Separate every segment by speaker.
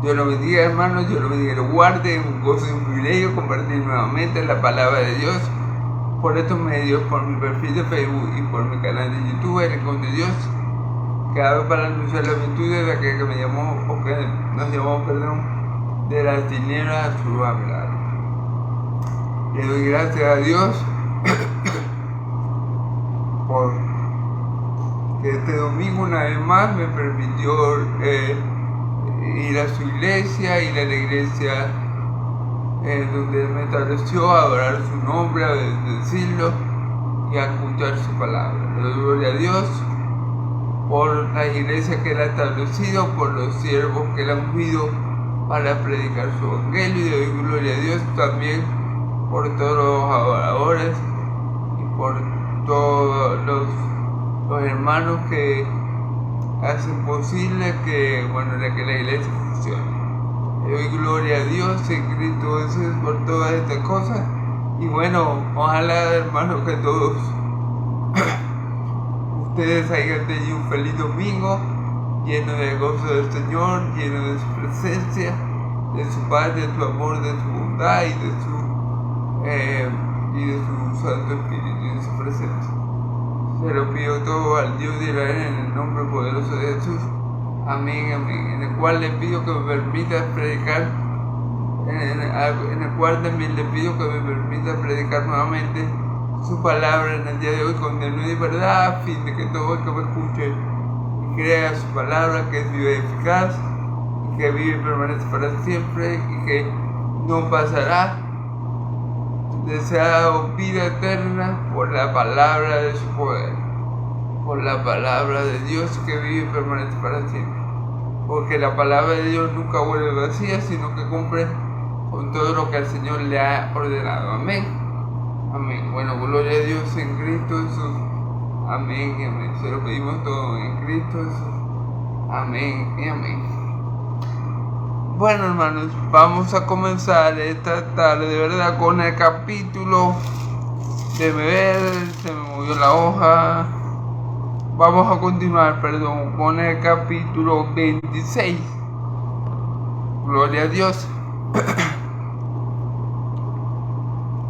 Speaker 1: Dios lo bendiga, hermanos, Dios lo bendiga y lo guarde. Un gozo y un privilegio compartir nuevamente la palabra de Dios por estos medios, por mi perfil de Facebook y por mi canal de YouTube, El Rincón de Dios, que hago para anunciar las virtudes de aquel que me llamó, o que nos llamó, de las tinieblas a su luz admirable. Le doy gracias a Dios por que este domingo una vez más me permitió ir a su iglesia, ir a la iglesia donde Él me estableció, a adorar su nombre, a bendecirlo y a escuchar su palabra. Le doy gloria a Dios por la iglesia que Él ha establecido, por los siervos que Él ha ungido para predicar su evangelio, y le doy gloria a Dios también por todos los adoradores y por todos los hermanos que hacen posible que la iglesia funcione. Le doy gloria a Dios en Cristo Jesús por todas estas cosas. Y ojalá, hermanos, que todos ustedes hayan tenido un feliz domingo, lleno de gozo del Señor, lleno de su presencia, de su paz, de su amor, de su bondad y de su Santo Espíritu y de su presencia. Se lo pido todo al Dios de Israel en el nombre poderoso de Jesús. Amén, amén. En el cual le pido que me permita predicar, en el cual también le pido que me permita predicar nuevamente su palabra en el día de hoy con denuedo y verdad, a fin de que todo el que me escuche y crea su palabra, que es viva y eficaz, y que vive y permanece para siempre, y que no pasará, desea vida eterna por la palabra de su poder, por la palabra de Dios que vive y permanece para siempre. Porque la palabra de Dios nunca vuelve vacía, sino que cumple con todo lo que el Señor le ha ordenado. Amén. Amén. Gloria a Dios en Cristo Jesús. Amén y amén. Se lo pedimos todo en Cristo Jesús. Amén y amén. Bueno, hermanos, vamos a comenzar esta tarde, de verdad, con el capítulo. Déjeme ver, se me movió la hoja. Vamos a continuar, con el capítulo 26. Gloria a Dios.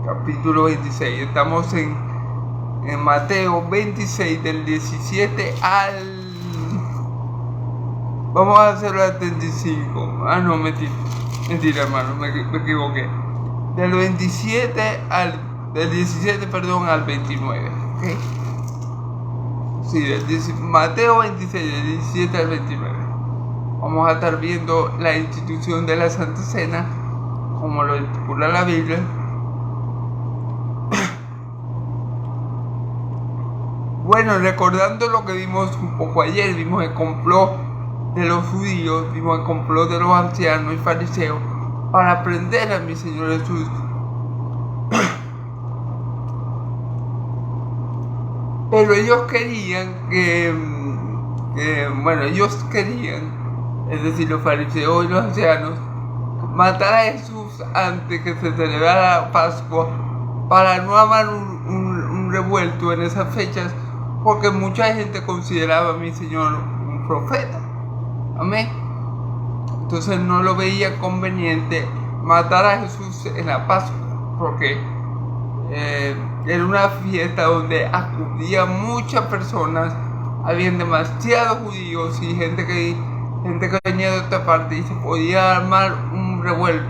Speaker 1: Capítulo 26. Estamos en Mateo 26, del 17 al... Vamos a hacerlo al 35. No, mentira, hermano, me equivoqué. Del 17 al 29. ¿Okay? Sí, Mateo 26, del 17 al 29. Vamos a estar viendo la institución de la Santa Cena, como lo estipula la Biblia. Recordando lo que vimos un poco ayer, vimos el complot de los judíos, vimos el complot de los ancianos y fariseos para prender a mi Señor Jesús. Pero ellos querían es decir, los fariseos y los ancianos, matar a Jesús antes que se celebrara la Pascua, para no armar un revuelto en esas fechas, porque mucha gente consideraba a mi Señor un profeta. Amén. Entonces no lo veía conveniente matar a Jesús en la Pascua, porque era una fiesta donde acudían muchas personas, habían demasiados judíos y gente que venía de otra parte, y se podía armar un revuelo,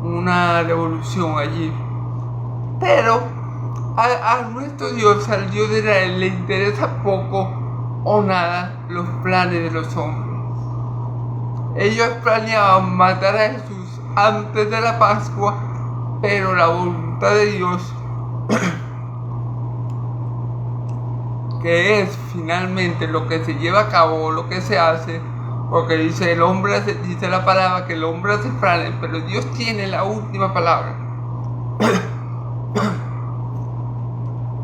Speaker 1: una revolución allí. Pero a nuestro Dios, al Dios de Israel, le interesa poco o nada los planes de los hombres. Ellos planeaban matar a Jesús antes de la Pascua, pero la voluntad de Dios, que es finalmente lo que se lleva a cabo, lo que se hace, porque dice la palabra que el hombre hace planes, pero Dios tiene la última palabra.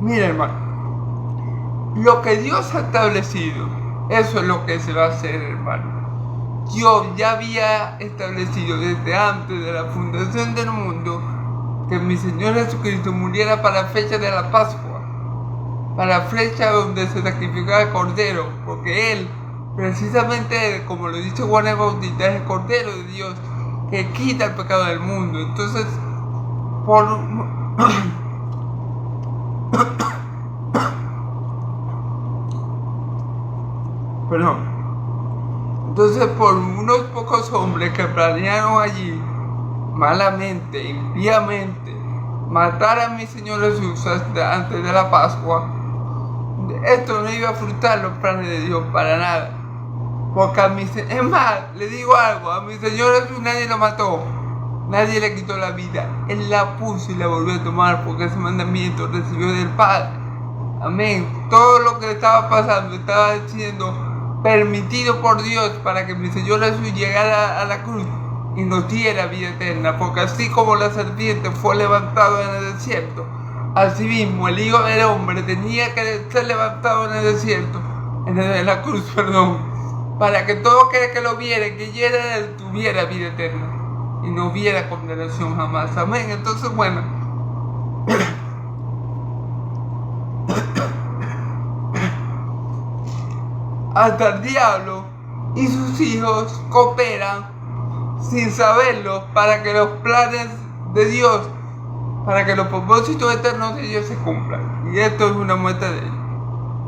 Speaker 1: Mira, hermano, lo que Dios ha establecido, eso es lo que se va a hacer, hermano. Dios ya había establecido desde antes de la fundación del mundo que mi Señor Jesucristo muriera para la fecha de la Pascua, para la fecha donde se sacrificaba el Cordero, porque Él precisamente Él, como lo dice Juan el Bautista, es el Cordero de Dios que quita el pecado del mundo. Entonces, por perdón. Entonces, por unos pocos hombres que planearon allí, malamente, impíamente, matar a mi Señor Jesús antes de la Pascua, esto no iba a frustrar los planes de Dios para nada. Porque es más, le digo algo, a mi Señor Jesús nadie lo mató, nadie le quitó la vida, Él la puso y la volvió a tomar porque ese mandamiento recibió del Padre. Amén. Todo lo que estaba pasando estaba siendo permitido por Dios para que mi Señor Jesús llegara a la cruz y nos diera vida eterna, porque así como la serpiente fue levantado en el desierto, asimismo el Hijo del Hombre tenía que ser levantado en el desierto, en la cruz, para que todo aquel que lo viera, que llegara él, tuviera vida eterna y no hubiera condenación jamás. Amén. Entonces, bueno, hasta el diablo y sus hijos cooperan sin saberlo para que los planes de Dios, para que los propósitos eternos de Dios se cumplan. Y esto es una muestra de ello.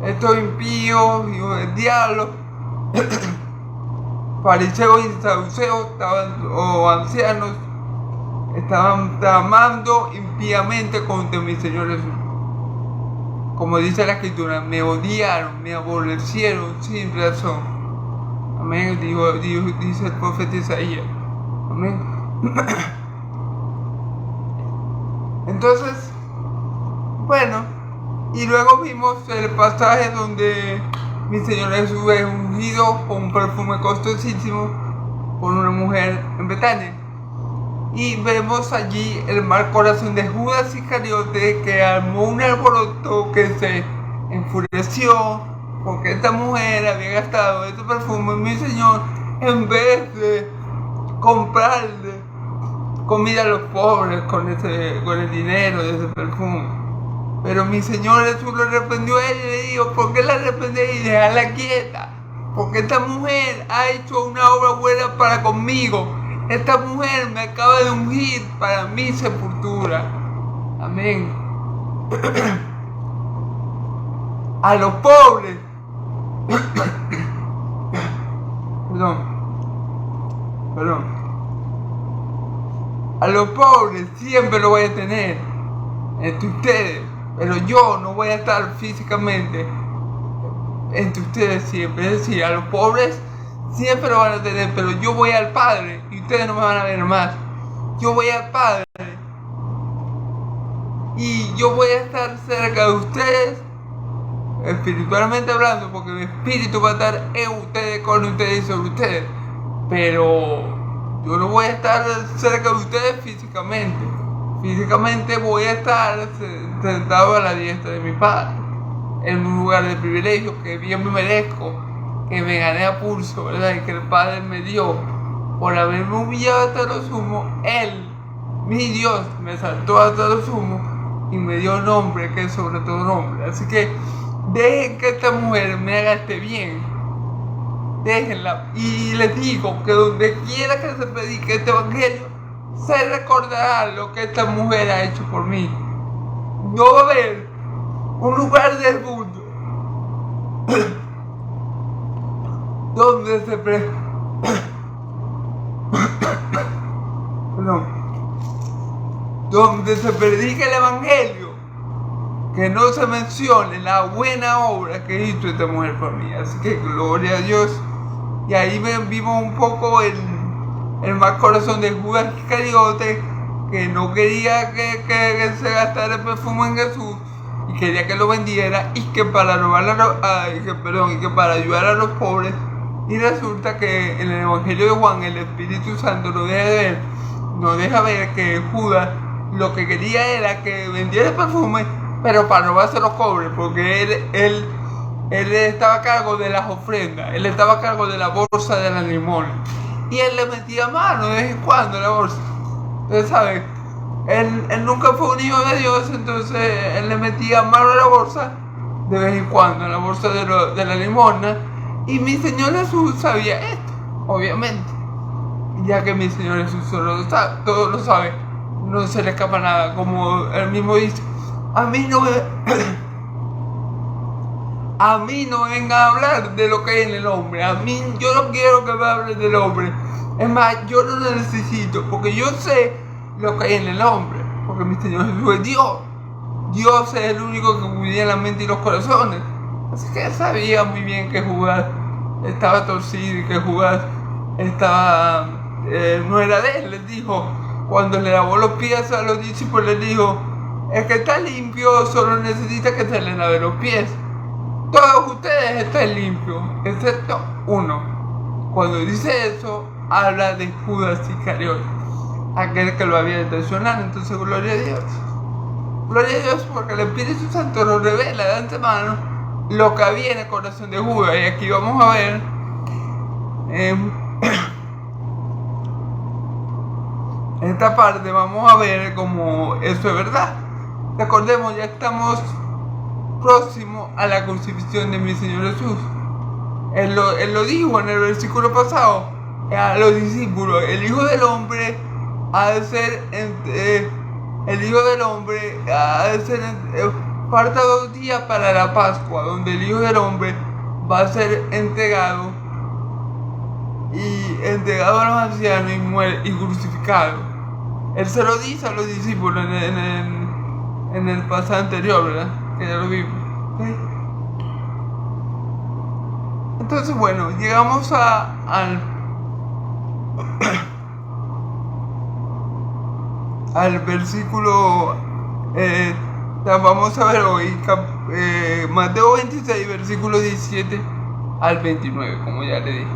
Speaker 1: Estos impíos, hijos del diablo, fariseos y saduceos o ancianos estaban tramando impíamente contra mi Señor Jesús. Como dice la Escritura, me odiaron, me aborrecieron sin razón. Amén, dice el profeta Isaías. Amén. Entonces, bueno, y luego vimos el pasaje donde mi Señor Jesús es ungido con un perfume costosísimo por una mujer en Betania. Y vemos allí el mal corazón de Judas Iscariote, que armó un alboroto, que se enfureció porque esta mujer había gastado este perfume. Mi Señor, en vez de comprarle comida a los pobres con el dinero de ese perfume, pero mi Señor Jesús lo reprendió a él y le dijo: ¿por qué la reprendéis y dejarla quieta? Porque esta mujer ha hecho una obra buena para conmigo. Esta mujer me acaba de ungir para mi sepultura. Amén. A los pobres, perdón, a los pobres siempre lo voy a tener entre ustedes, pero yo no voy a estar físicamente entre ustedes siempre. Es decir, a los pobres siempre lo van a tener, pero yo voy al Padre y ustedes no me van a ver más. Yo voy al Padre y yo voy a estar cerca de ustedes, espiritualmente hablando, porque mi espíritu va a estar en ustedes, con ustedes y sobre ustedes, pero yo no voy a estar cerca de ustedes físicamente. Físicamente voy a estar sentado a la diestra de mi Padre, en un lugar de privilegio que bien me merezco, que me gané a pulso, ¿verdad? Y que el Padre me dio por haberme humillado hasta lo sumo. Él, mi Dios, me saltó hasta lo sumo y me dio nombre que es sobre todo nombre. Así que dejen que esta mujer me haga este bien. Déjenla. Y les digo que donde quiera que se predique este evangelio, se recordará lo que esta mujer ha hecho por mí. No va a haber un lugar del mundo donde donde se predique el evangelio que no se mencione la buena obra que hizo esta mujer por mí. Así que gloria a Dios. Y ahí vimos un poco el mal corazón de Judas Iscariote, que no quería que se gastara el perfume en Jesús y quería que lo vendiera, y que para ayudar a los pobres. Y resulta que en el Evangelio de Juan el Espíritu Santo nos deja ver que Judas lo que quería era que vendiera el perfume, pero para robarse los pobres, porque él estaba a cargo de las ofrendas, él estaba a cargo de la bolsa de la limón, y él le metía mano de vez en cuando en la bolsa. Entonces, ¿sabes? Él nunca fue un hijo de Dios, entonces él le metía mano a la bolsa de vez en cuando, en la bolsa de la limosna, Y mi Señor Jesús sabía esto, obviamente. Ya que mi Señor Jesús todo lo sabe, no se le escapa nada, como él mismo dice. A mí no venga a hablar de lo que hay en el hombre. Yo no quiero que me hable del hombre. Es más, yo no lo necesito, porque yo sé lo que hay en el hombre. Porque mi Señor Jesús es Dios. Dios es el único que cuida la mente y los corazones. Así que él sabía muy bien que Judas estaba torcido y que Judas estaba, no era de él. Les dijo, cuando le lavó los pies a los discípulos, les dijo: el que está limpio solo necesita que se le lave los pies. Todos ustedes están limpios, excepto uno. Cuando dice eso, habla de Judas Iscariote, aquel que lo había de traicionar. Entonces, gloria a Dios. Gloria a Dios, porque el Espíritu Santo nos revela de antemano lo que había en el corazón de Judas. Y aquí vamos a ver en esta parte vamos a ver cómo eso es verdad. Recordemos, ya estamos próximos a la crucifixión de mi Señor Jesús. Él lo dijo en el versículo pasado a los discípulos: el Hijo del Hombre ha de ser falta 2 días para la Pascua, donde el Hijo del Hombre va a ser entregado a los ancianos y crucificado. Él se lo dice a los discípulos en el pasaje anterior, ¿verdad? Que ya lo vimos. ¿Okay? Entonces, bueno, llegamos al versículo, vamos a ver hoy, Mateo 26, versículo 17 al 29, como ya le dije.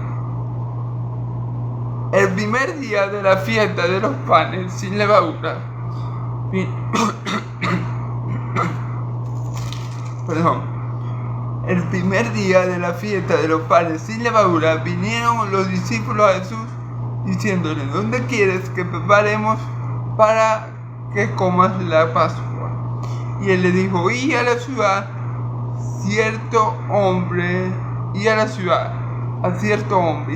Speaker 1: El primer día de la fiesta de los panes sin levadura, el primer día de la fiesta de los panes sin levadura, vinieron los discípulos a Jesús diciéndole: ¿dónde quieres que preparemos para que comas la Pascua? Y él le dijo: id a la ciudad, a cierto hombre, y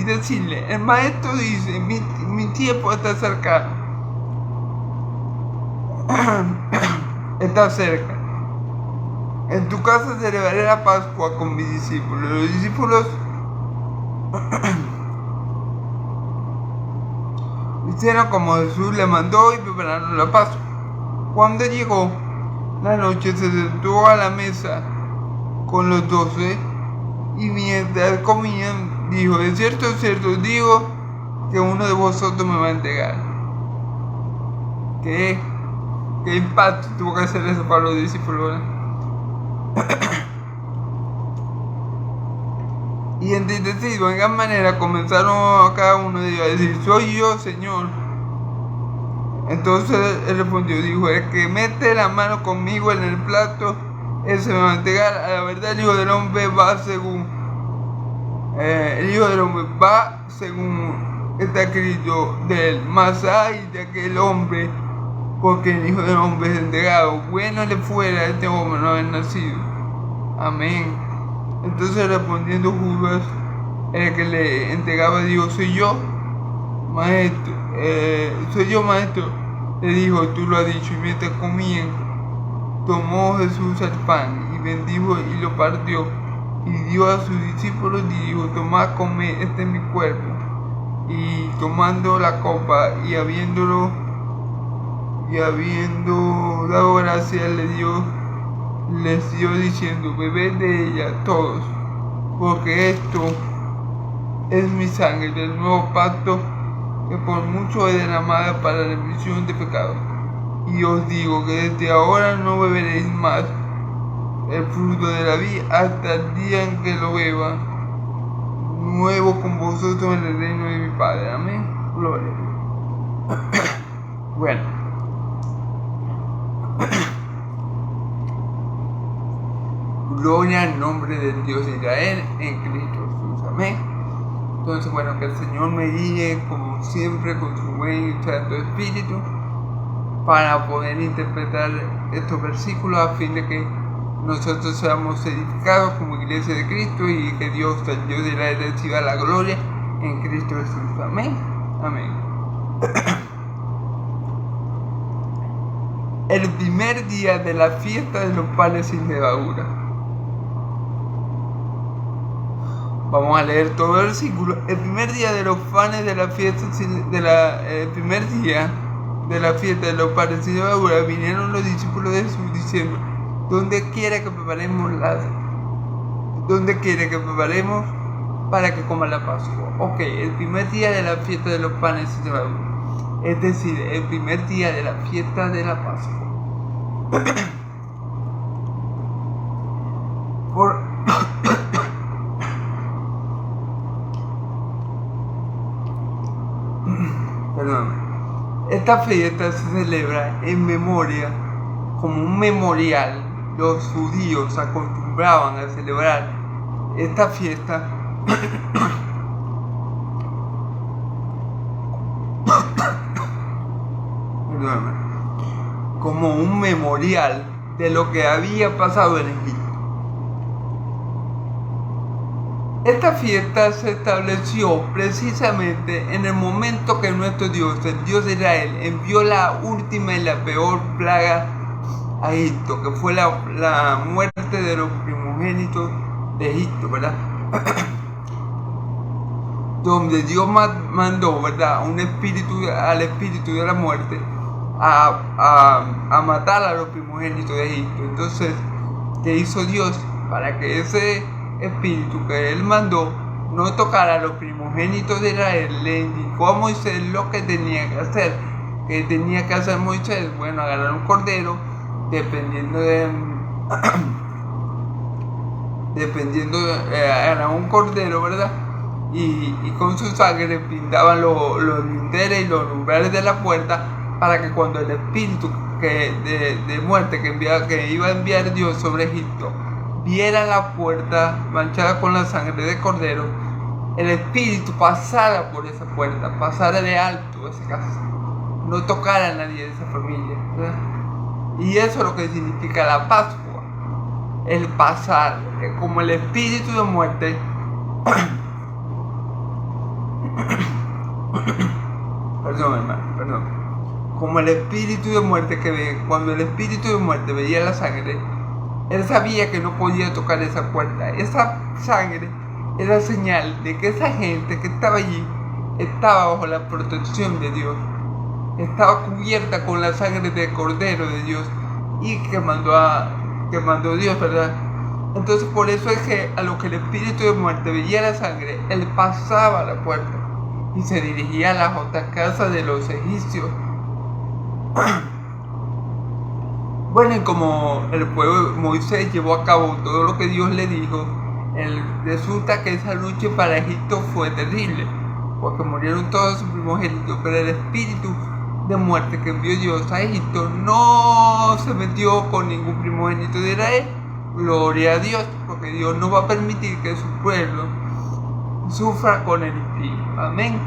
Speaker 1: decirle: el maestro dice, mi tiempo está cercano, está cerca. En tu casa celebraré la Pascua con mis discípulos. Los discípulos hicieron como Jesús le mandó y prepararon la Pascua. Cuando llegó la noche, se sentó a la mesa con los 12, y mientras comían, dijo: de cierto digo que uno de vosotros me va a entregar. ¿Qué impacto tuvo que hacer eso para los discípulos, ¿verdad? Y entristecidos en gran manera comenzaron a cada uno de ellos a decir: soy yo, Señor. Entonces él respondió, dijo: el que mete la mano conmigo en el plato, ese me va a entregar. A la verdad, el Hijo del Hombre va según está escrito de él. Mas hay de aquel hombre porque el Hijo del Hombre es entregado. Bueno le fuera a este hombre no haber nacido. Amén. Entonces, respondiendo Judas, el que le entregaba, dijo: soy yo, maestro. Le dijo: tú lo has dicho. Y mientras comían, tomó Jesús el pan y bendijo y lo partió y dio a sus discípulos y dijo: tomad, comed, este es mi cuerpo. Y tomando la copa y habiendo dado gracias, les dio diciendo: bebed de ella todos, porque esto es mi sangre del nuevo pacto, que por mucho es derramada para la remisión de pecados. Y os digo que desde ahora no beberéis más el fruto de la vid hasta el día en que lo beba nuevo con vosotros en el reino de mi Padre. Amén. Gloria. Bueno. Gloria al nombre del Dios de Israel en Cristo Jesús. Amén. Entonces, bueno, que el Señor me guíe como siempre con su buen y santo espíritu para poder interpretar estos versículos a fin de que nosotros seamos edificados como iglesia de Cristo y que Dios, el Dios de la reciba la gloria en Cristo Jesús. Amén. Amén. El primer día de la fiesta de los panes sin levadura. Vamos a leer todo el versículo. El primer día de los panes de la fiesta el primer día de la fiesta de los panes sin levadura vinieron los discípulos de Jesús diciendo: ¿Dónde quiere que preparemos para que coma la Pascua? Ok, el primer día de la fiesta de los panes sin levadura, es decir, el primer día de la fiesta de la Pascua. Esta fiesta se celebra en memoria, como un memorial. Los judíos acostumbraban a celebrar esta fiesta como un memorial de lo que había pasado en Egipto. Esta fiesta se estableció precisamente en el momento que nuestro Dios, el Dios de Israel, envió la última y la peor plaga a Egipto, que fue la muerte de los primogénitos de Egipto, ¿verdad? Donde Dios mandó, ¿verdad?, al espíritu de la muerte a matar a los primogénitos de Egipto. Entonces, ¿qué hizo Dios? Para que ese espíritu que él mandó no tocara a los primogénitos de Israel, le indicó a Moisés lo que tenía que hacer. ¿Qué tenía que hacer Moisés? Bueno, agarrar un cordero, agarrar un cordero, ¿verdad? Y con su sangre pintaban los linderes y los umbrales de la puerta, para que cuando el espíritu de muerte que iba a enviar Dios sobre Egipto viera la puerta manchada con la sangre de cordero, el espíritu pasara por esa puerta, pasara de alto a esa casa, no tocara a nadie de esa familia, ¿verdad? Y eso es lo que significa la Pascua, el pasar, como el espíritu de muerte como el espíritu de muerte cuando el espíritu de muerte veía la sangre, él sabía que no podía tocar esa puerta. Esa sangre era señal de que esa gente que estaba allí estaba bajo la protección de Dios, estaba cubierta con la sangre del Cordero de Dios y que mandó Dios, ¿verdad? Entonces, por eso es que a lo que el espíritu de muerte veía la sangre, él pasaba a la puerta y se dirigía a las otras casas de los egipcios. Bueno, y como el pueblo Moisés llevó a cabo todo lo que Dios le dijo, resulta que esa lucha para Egipto fue terrible, porque murieron todos sus primogénitos, pero el espíritu de muerte que envió Dios a Egipto no se metió con ningún primogénito de Israel. Gloria a Dios, porque Dios no va a permitir que su pueblo sufra con el impío. Amén.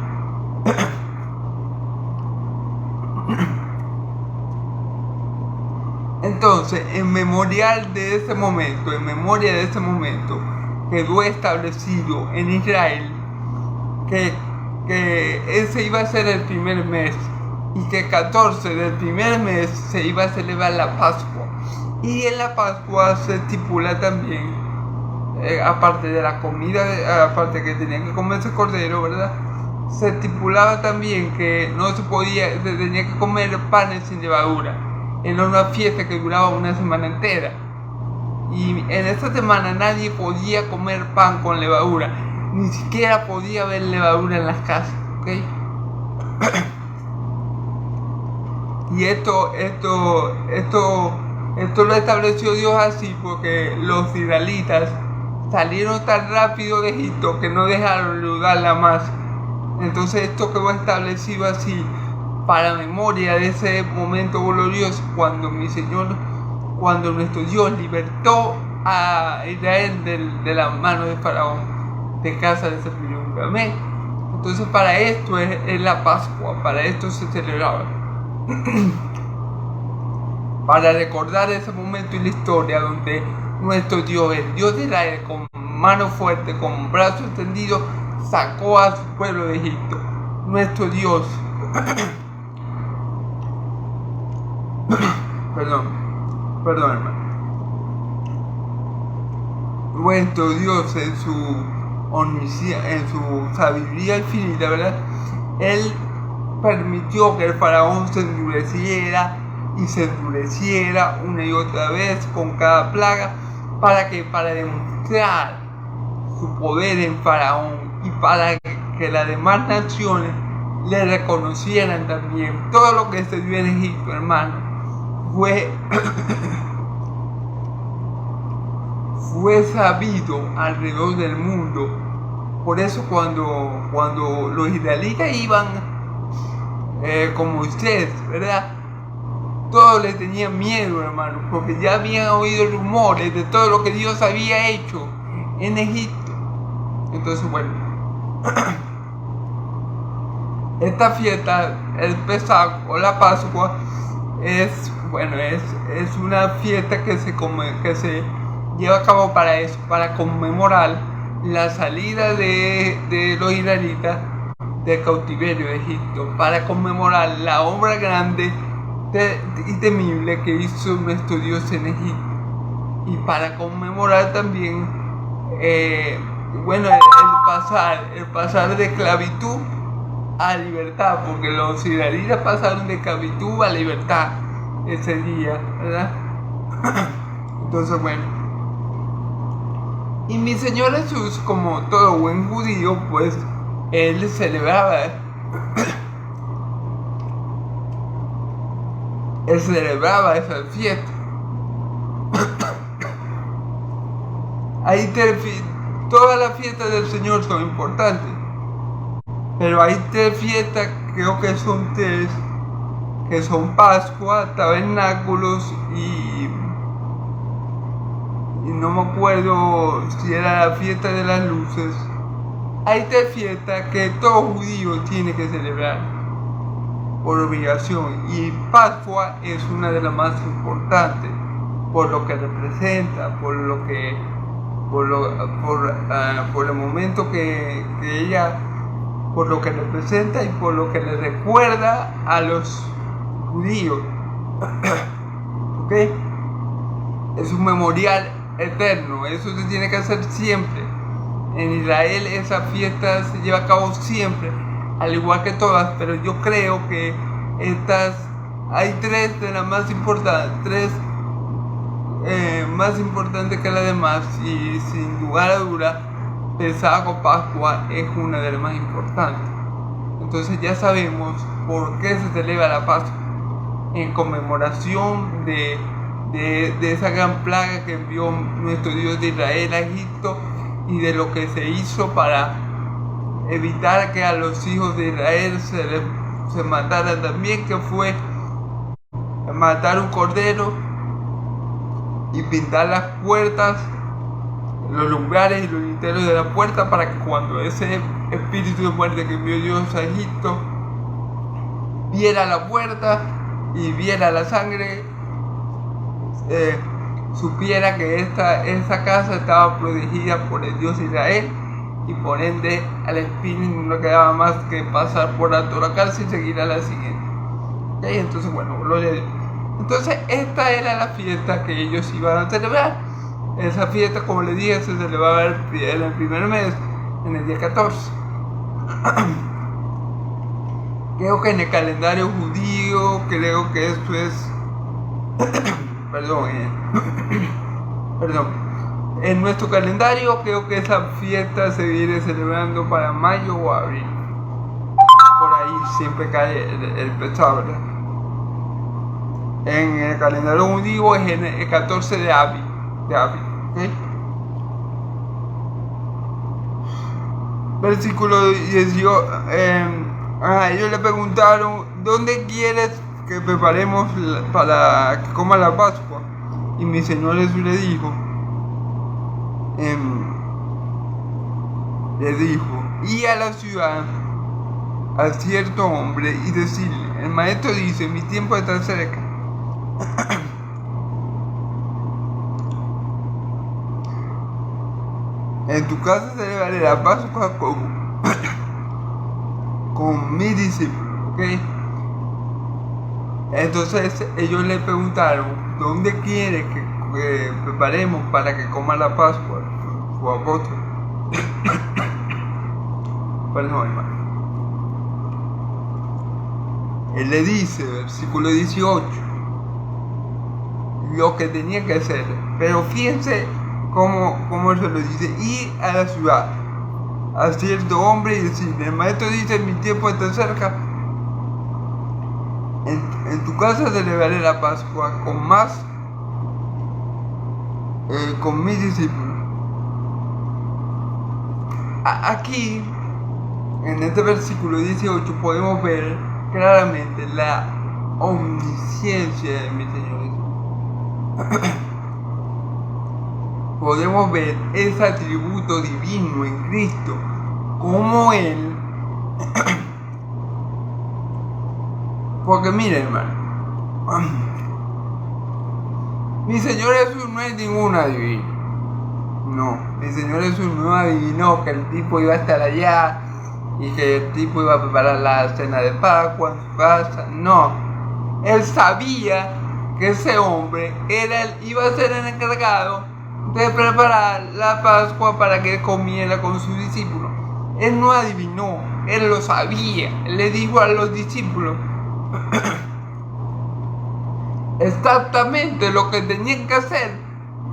Speaker 1: Entonces, en memoria de ese momento, quedó establecido en Israel que ese iba a ser el primer mes y que el 14 del primer mes se iba a celebrar la Pascua. Y en la Pascua se estipula también, aparte de la comida, aparte que tenían que comerse cordero, ¿verdad? Se estipulaba también que se tenía que comer panes sin levadura. Era una fiesta que duraba una semana entera. Y en esta semana nadie podía comer pan con levadura. Ni siquiera podía haber levadura en las casas, ¿ok? Y esto lo estableció Dios así porque los israelitas salieron tan rápido de Egipto que no dejaron lugarla más. Entonces esto quedó establecido así para memoria de ese momento glorioso cuando nuestro Dios libertó a Israel de la mano de Faraón, de casa de servidumbre. Amén. Entonces para esto es la Pascua, para esto se celebraba. para recordar ese momento en la historia donde nuestro Dios, el Dios de Israel, con mano fuerte, con brazo extendido, sacó a su pueblo de Egipto. Nuestro Dios, perdón hermano. Nuestro Dios en su omnisciencia, en su sabiduría infinita, ¿verdad? Él permitió que el faraón se endureciera y se endureciera una y otra vez con cada plaga, para demostrar su poder en faraón y para que las demás naciones le reconocieran también. Todo lo que se dio en Egipto, hermano, fue sabido alrededor del mundo. Por eso cuando los israelitas iban como ustedes, ¿verdad? Todos le tenían miedo, hermano, porque ya habían oído rumores de todo lo que Dios había hecho en Egipto. Entonces, bueno, esta fiesta, el Pesaj o la Pascua, es una fiesta que se lleva a cabo para eso, para conmemorar la salida de los israelitas del cautiverio de Egipto, para conmemorar la obra grande y temible que hizo nuestro Dios en Egipto, y para conmemorar también el pasar de esclavitud a libertad, porque los israelitas pasaron de esclavitud a libertad ese día, ¿verdad? Entonces, bueno, y mi Señor Jesús, como todo buen judío, pues él celebraba esa fiesta. Todas las fiestas del Señor son importantes, pero hay 3 fiestas, creo que son 3, que son Pascua, Tabernáculos y no me acuerdo si era la fiesta de las luces. Hay 3 fiestas que todo judío tiene que celebrar por obligación, y Pascua es una de las más importantes por lo que representa, por el momento que ella, por lo que representa y por lo que le recuerda a los judíos. ¿Ok? Es un memorial eterno, eso se tiene que hacer siempre. En Israel esa fiesta se lleva a cabo siempre, al igual que todas, pero yo creo que hay 3 de las más importantes, más importantes que las demás, y sin lugar a duda, Pesaj o Pascua es una de las más importantes. Entonces ya sabemos por qué se celebra la Pascua, en conmemoración de esa gran plaga que envió nuestro Dios de Israel a Egipto, y de lo que se hizo para evitar que a los hijos de Israel se mataran también, que fue matar un cordero y pintar las puertas, los lumbrares y los linternos de la puerta, para que cuando ese espíritu de muerte que envió Dios a Egipto viera la puerta y viera la sangre, supiera que esa casa estaba protegida por el Dios de Israel, y por ende al espíritu no quedaba más que pasar por alto la cárcel y seguir a la siguiente. ¿Okay? Entonces, bueno, gloria a Dios. Entonces, esta era la fiesta que ellos iban a celebrar. Esa fiesta, como les dije, se celebraba en el primer mes, en el día 14. Creo que en el calendario judío, creo que esto es en nuestro calendario creo que esa fiesta se viene celebrando para mayo o abril. Por ahí siempre cae el Pesaj, ¿verdad? En el calendario judío es en el 14 de Aviv, ¿okay? Versículo 18. Ellos le preguntaron: ¿dónde quieres que preparemos para que coma la Pascua? Y mi Señor Jesús le dijo, y a la ciudad, a cierto hombre, y decirle: el maestro dice, mi tiempo está cerca, En tu casa celebraré la Pascua con mis discípulos, ¿ok? Entonces ellos le preguntaron, ¿dónde quiere que preparemos para que coma la Pascua? Su apóstol. Perdón, hermano. Él le dice, versículo 18, lo que tenía que hacer. Pero fíjense cómo se lo dice: ir a la ciudad a cierto hombre y decirle, el maestro dice, mi tiempo está cerca. En tu casa celebraré la Pascua con mis discípulos. Aquí, en este versículo 18, podemos ver claramente la omnisciencia de mi Señor Jesús. Podemos ver ese atributo divino en Cristo, como Él. Porque miren, hermano, mi Señor Jesús no es ningún adivino. No, mi Señor Jesús no adivinó que el tipo iba a estar allá y que el tipo iba a preparar la cena de Pascua en su casa. No, Él sabía que ese hombre iba a ser el encargado de preparar la Pascua para que comiera con sus discípulos. Él no adivinó, Él lo sabía. Él le dijo a los discípulos exactamente lo que tenían que hacer,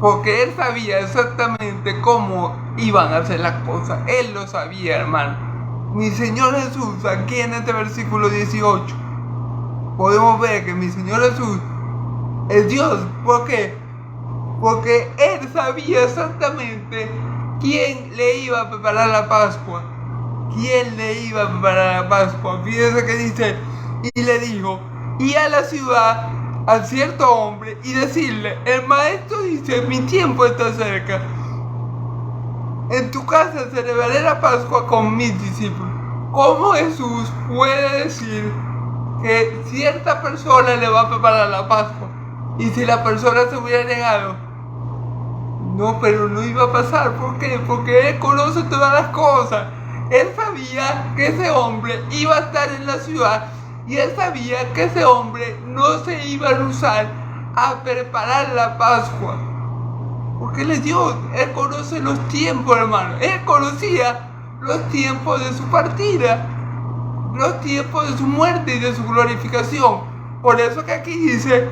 Speaker 1: porque Él sabía exactamente cómo iban a hacer las cosas. Él lo sabía, hermano. Mi Señor Jesús, aquí en este versículo 18, podemos ver que mi Señor Jesús es Dios. ¿Por qué? Porque Él sabía exactamente quién le iba a preparar la Pascua. ¿Quién le iba a preparar la Pascua? Fíjense que dice, y le dijo, y a la ciudad, a cierto hombre, y decirle, el maestro dice, mi tiempo está cerca. En tu casa celebraré la Pascua con mis discípulos. ¿Cómo Jesús puede decir que cierta persona le va a preparar la Pascua? Y si la persona se hubiera negado, no, pero no iba a pasar. ¿Por qué? Porque Él conoce todas las cosas. Él sabía que ese hombre iba a estar en la ciudad y Él sabía que ese hombre no se iba a rehusar a preparar la Pascua. Porque Él es Dios. Él conoce los tiempos, hermano. Él conocía los tiempos de su partida, los tiempos de su muerte y de su glorificación. Por eso que aquí dice,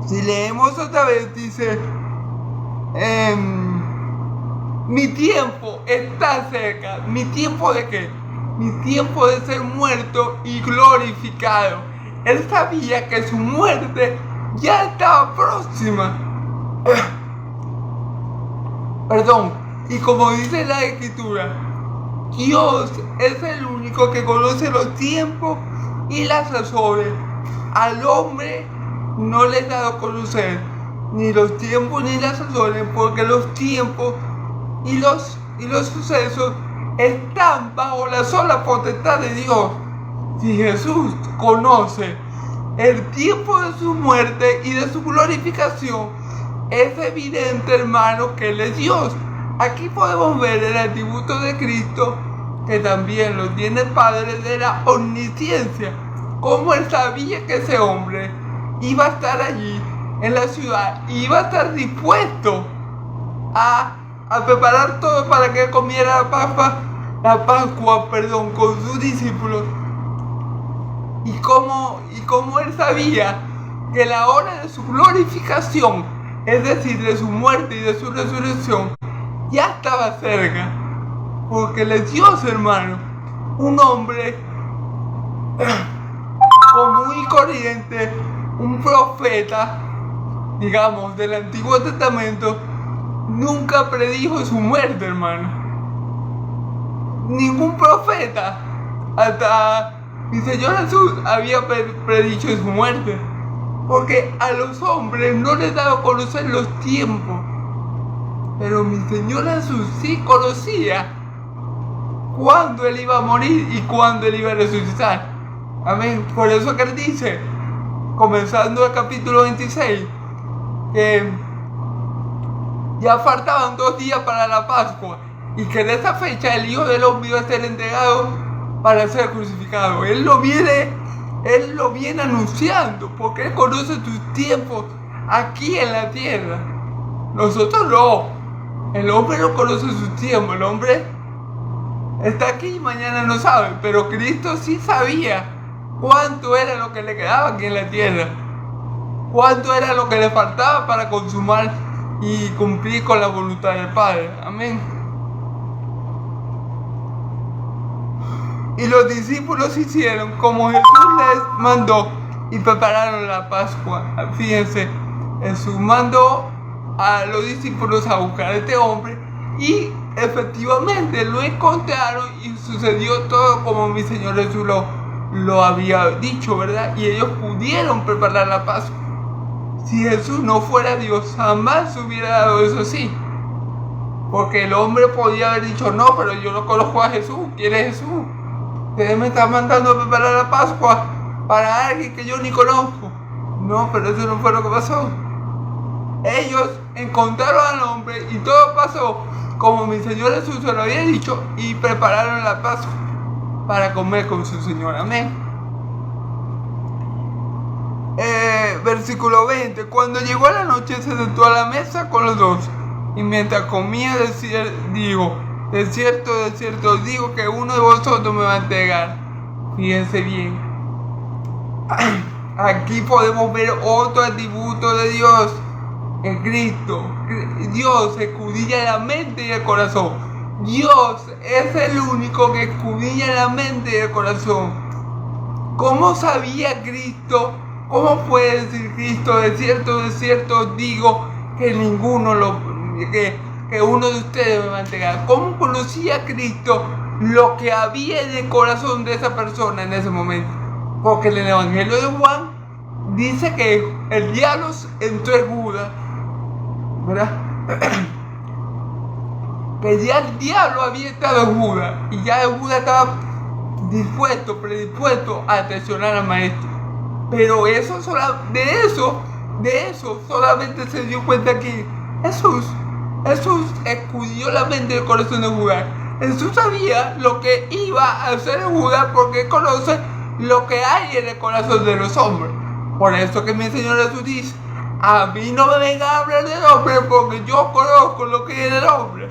Speaker 1: si leemos otra vez, dice, mi tiempo está cerca. ¿Mi tiempo de qué? Mi tiempo de ser muerto y glorificado. Él sabía que su muerte ya estaba próxima. Perdón. Y como dice la Escritura, Dios es el único que conoce los tiempos y las razones. Al hombre no le es dado conocer ni los tiempos ni las razones, porque los tiempos y los sucesos están bajo la sola potestad de Dios. Si Jesús conoce el tiempo de su muerte y de su glorificación, es evidente, hermano, que Él es Dios. Aquí podemos ver el atributo de Cristo, que también lo tiene el Padre, de la omnisciencia. Como Él sabía que ese hombre iba a estar allí en la ciudad, iba a estar dispuesto a preparar todo para que comiera la Pascua, con sus discípulos. Y como Él sabía que la hora de su glorificación, es decir, de su muerte y de su resurrección, ya estaba cerca. Porque Él es Dios, hermano. Un hombre común y corriente, un profeta, digamos, del Antiguo Testamento, nunca predijo su muerte, hermano. Ningún profeta, hasta mi Señor Jesús, había predicho su muerte. Porque a los hombres no les daba a conocer los tiempos. Pero mi Señor Jesús sí conocía cuándo Él iba a morir y cuándo Él iba a resucitar. Amén. Por eso que Él dice, comenzando el capítulo 26, que Ya faltaban 2 días para la Pascua y que en esa fecha el Hijo del Hombre iba a ser entregado para ser crucificado. Él lo viene anunciando porque Él conoce tus tiempos aquí en la tierra. Nosotros no. El hombre no conoce sus tiempos. El hombre está aquí y mañana no sabe. Pero Cristo sí sabía cuánto era lo que le quedaba aquí en la tierra. Cuánto era lo que le faltaba para consumar y cumplir con la voluntad del Padre. Amén. Y los discípulos hicieron como Jesús les mandó y prepararon la Pascua. Fíjense, Jesús mandó a los discípulos a buscar a este hombre y efectivamente lo encontraron y sucedió todo como mi Señor Jesús lo había dicho, ¿verdad? Y ellos pudieron preparar la Pascua. Si Jesús no fuera Dios, jamás hubiera dado eso así. Porque el hombre podía haber dicho, no, pero yo no conozco a Jesús. ¿Quién es Jesús? Ustedes me están mandando a preparar la Pascua para alguien que yo ni conozco. No, pero eso no fue lo que pasó. Ellos encontraron al hombre y todo pasó como mi Señor Jesús se lo había dicho y prepararon la Pascua para comer con su Señor. Amén. Versículo 20. Cuando llegó la noche se sentó a la mesa con los 12 y mientras comía de cierto os digo que uno de vosotros me va a entregar. Fíjense bien. Aquí podemos ver otro atributo de Dios en Cristo. Dios escudriña la mente y el corazón. Dios es el único que escudriña la mente y el corazón. ¿Cómo sabía Cristo? ¿Cómo puede decir Cristo? De cierto os digo que que uno de ustedes me va a entregar. ¿Cómo conocía Cristo lo que había en el corazón de esa persona en ese momento? Porque en el Evangelio de Juan dice que el diablo entró en Judas, ¿verdad? Que ya el diablo había estado en Judas y ya Judas estaba predispuesto a traicionar al maestro. Pero de eso solamente se dio cuenta que Jesús escudriñó la mente del corazón de Judas. Jesús sabía lo que iba a hacer Judas porque conoce lo que hay en el corazón de los hombres. Por eso que mi Señor Jesús dice, a mí no me venga a hablar del hombre porque yo conozco lo que es el hombre.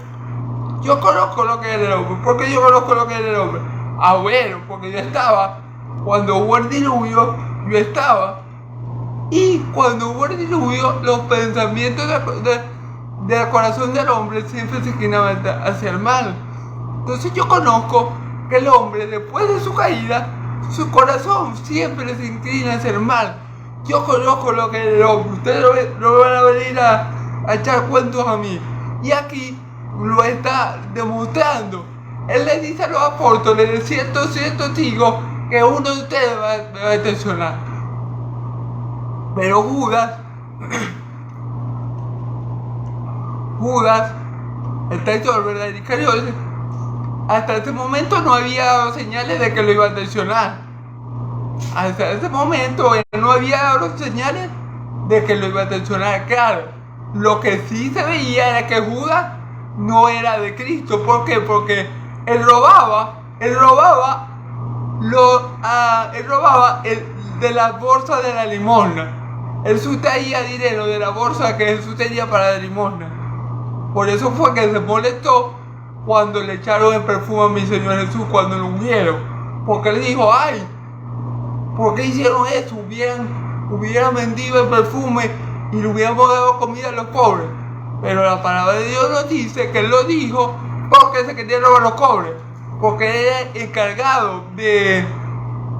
Speaker 1: Yo conozco lo que es el hombre. ¿Por qué yo conozco lo que es el hombre? Ah, bueno, porque yo estaba, cuando hubo el diluvio, yo estaba. Y cuando hubo el diluvio, los pensamientos del corazón del hombre siempre se inclinaban hacia el mal. Entonces yo conozco que el hombre, después de su caída, su corazón siempre se inclina hacia el mal. Yo conozco lo que es el hombre. Ustedes no me van a venir a echar cuentos a mí. Y aquí lo está demostrando. Él le dice a los apóstoles, de cierto digo que uno de ustedes me va a traicionar. Pero Judas, el traidor, ¿verdad? Iscariote, hasta ese momento no había dado señales de que lo iba a traicionar. Hasta ese momento él no había dado señales de que lo iba a traicionar. Claro, lo que sí se veía era que Judas no era de Cristo. ¿Por qué? Porque él robaba de la bolsa de la limosna. Él sustraía dinero de la bolsa que Jesús tenía para la limosna. Por eso fue que se molestó cuando le echaron el perfume a mi Señor Jesús, cuando lo ungieron. Porque él dijo, ay, ¿por qué hicieron eso? Hubieran vendido el perfume y le hubiéramos dado comida a los pobres. Pero la palabra de Dios nos dice que él lo dijo porque se quería robar los pobres. Porque él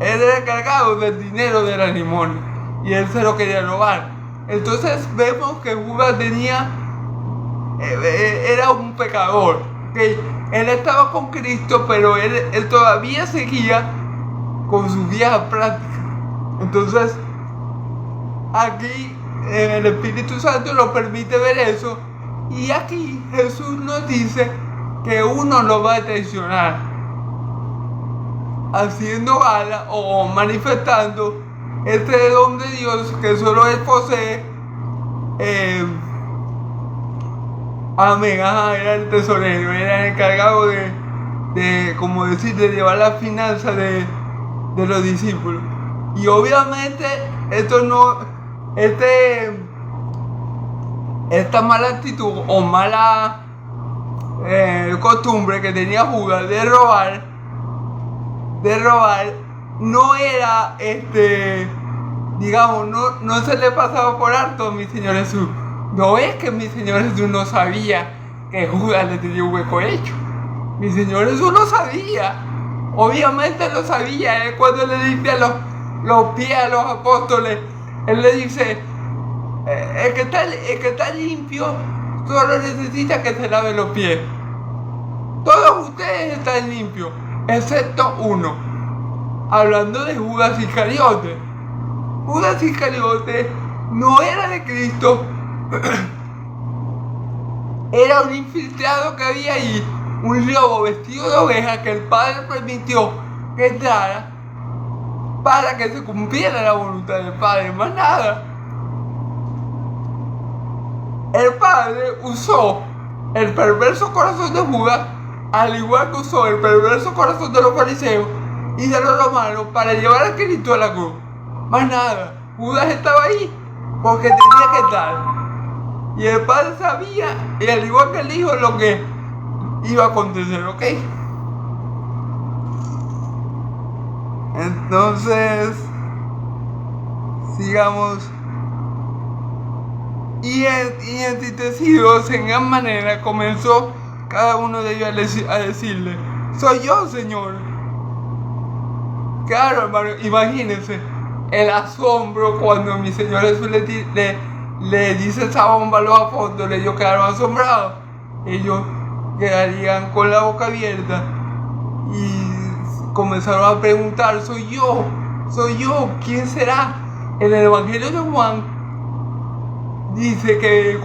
Speaker 1: era encargado del dinero de la limosna. Y él se lo quería robar. Entonces vemos que Judas era un pecador. Que él estaba con Cristo, pero él todavía seguía con sus viejas prácticas. Entonces, aquí el Espíritu Santo nos permite ver eso. Y aquí Jesús nos dice que uno lo va a traicionar, haciendo gala o manifestando este don de Dios que solo Él posee, Amén, ajá, era el tesorero, era el encargado como decir, de llevar la finanza de los discípulos. Y obviamente esto no, esta mala actitud o mala costumbre que tenía Judas de robar, no era, digamos, no se le pasaba por alto a mi Señor Jesús. No es que mi Señor Jesús no sabía que Judas le tenía un hueco hecho. Mi Señor Jesús lo sabía. Obviamente lo sabía. Él cuando le limpia los pies a los apóstoles, Él le dice, el que está limpio solo necesita que se lave los pies. Todos ustedes están limpios, excepto uno. Hablando de Judas Iscariote. Judas Iscariote no era de Cristo. Era un infiltrado que había ahí, un lobo vestido de oveja que el Padre permitió que entrara para que se cumpliera la voluntad del Padre, más nada. El Padre usó el perverso corazón de Judas, al igual que usó el perverso corazón de los fariseos y de los romanos para llevar a Cristo a la cruz. Más nada, Judas estaba ahí porque tenía que estar. Y el Padre sabía, y al igual que el Hijo, lo que iba a acontecer, ¿ok? Entonces, sigamos. Y entristecidos en gran manera comenzó cada uno de ellos a decirle, soy yo, Señor. Claro, hermano, imagínense el asombro cuando mi Señor Jesús le dice esa bomba a los apóstoles. Ellos quedaron asombrados. Ellos quedarían con la boca abierta y comenzaron a preguntar, soy yo, ¿quién será? En el Evangelio de Juan dice que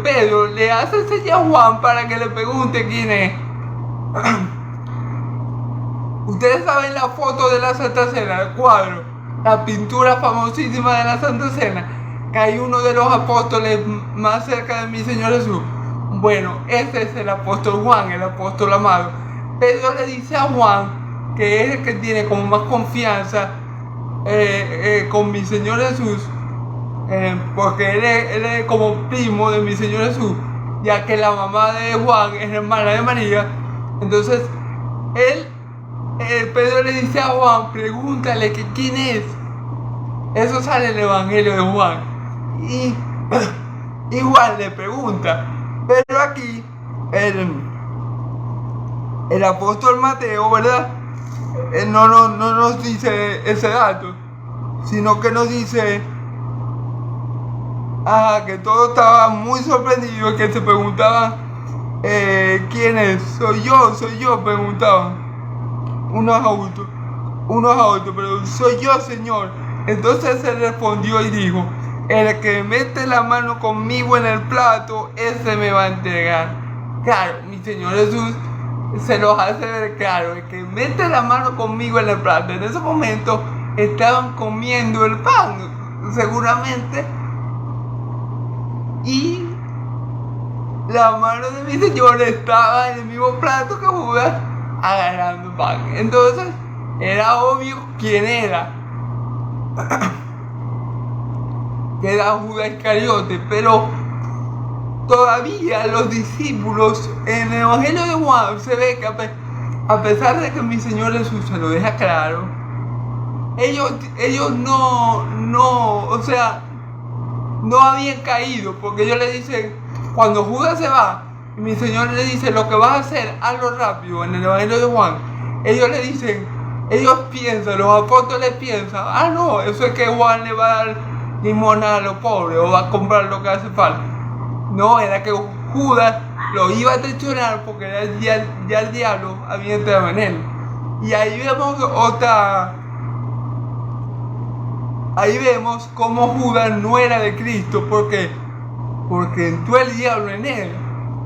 Speaker 1: Pedro le hace señas a Juan para que le pregunte quién es. Ustedes saben la foto de la Santa Cena, el cuadro, la pintura famosísima de la Santa Cena, que hay uno de los apóstoles más cerca de mi Señor Jesús. Bueno, ese es el apóstol Juan, el apóstol amado. Pedro le dice a Juan, que es el que tiene como más confianza con mi Señor Jesús, porque él es como primo de mi Señor Jesús, ya que la mamá de Juan es hermana de María. Entonces, Pedro le dice a Juan, pregúntale que quién es. Eso sale en el Evangelio de Juan. Y Juan le pregunta. Pero aquí, el apóstol Mateo, ¿verdad? No nos dice ese dato, sino que nos dice que todos estaban muy sorprendidos, que se preguntaban, ¿quién es? Soy yo, preguntaban. Unos a otros, pero soy yo, Señor. Entonces él respondió y dijo, el que mete la mano conmigo en el plato, ese me va a entregar. Claro, mi Señor Jesús se los hace ver claro, el que mete la mano conmigo en el plato. En ese momento estaban comiendo el pan, seguramente, y la mano de mi Señor estaba en el mismo plato que Judas, agarrando pan. Entonces era obvio quién era. Que era Judas Iscariote. Pero todavía los discípulos, en el Evangelio de Juan se ve que a pesar de que mi Señor Jesús se lo deja claro, ellos o sea, no habían caído, porque ellos le dicen, cuando Judas se va, mi Señor le dice, lo que vas a hacer, hazlo rápido. En el Evangelio de Juan, ellos le dicen, ellos piensan, los apóstoles piensan, no, eso es que Juan le va a dar limosna a los pobres o va a comprar lo que hace falta. No, era que Judas lo iba a traicionar porque ya el diablo había entrado en él. Y ahí vemos cómo Judas no era de Cristo, porque entró el diablo en él.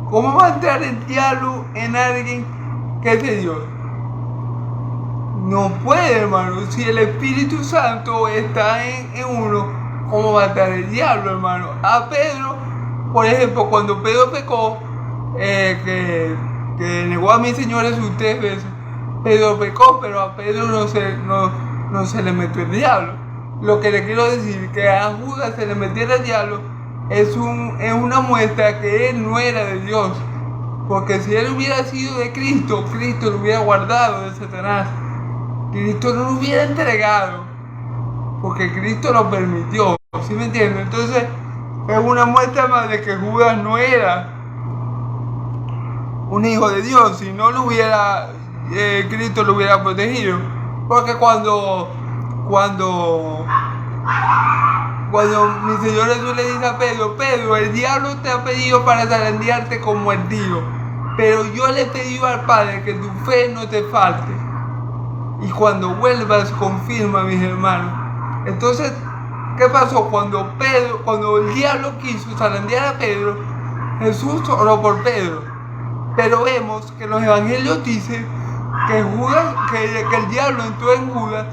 Speaker 1: ¿Cómo va a entrar el diablo en alguien que es de Dios? No puede, hermano. Si el Espíritu Santo está en uno, ¿cómo va a entrar el diablo, hermano? A Pedro Por ejemplo, cuando Pedro pecó, que negó a mi Señor Jesús 3 veces, Pedro pecó, pero a Pedro no se le metió el diablo. Lo que le quiero decir, que a Judas se le metiera el diablo, es una muestra que él no era de Dios. Porque si él hubiera sido de Cristo, Cristo lo hubiera guardado de Satanás. Cristo no lo hubiera entregado, porque Cristo lo permitió. ¿Sí me entienden? Entonces, es una muestra más de que Judas no era un hijo de Dios. Si no lo hubiera, Cristo lo hubiera protegido. Porque cuando mi Señor Jesús le dice a Pedro: Pedro, el diablo te ha pedido para zarandearte como el tío, pero yo le he pedido al Padre que tu fe no te falte, y cuando vuelvas confirma, mis hermanos. Entonces, ¿qué pasó? Cuando el diablo quiso zarandear a Pedro, Jesús oró por Pedro. Pero vemos que los evangelios dicen que el diablo entró en Judas,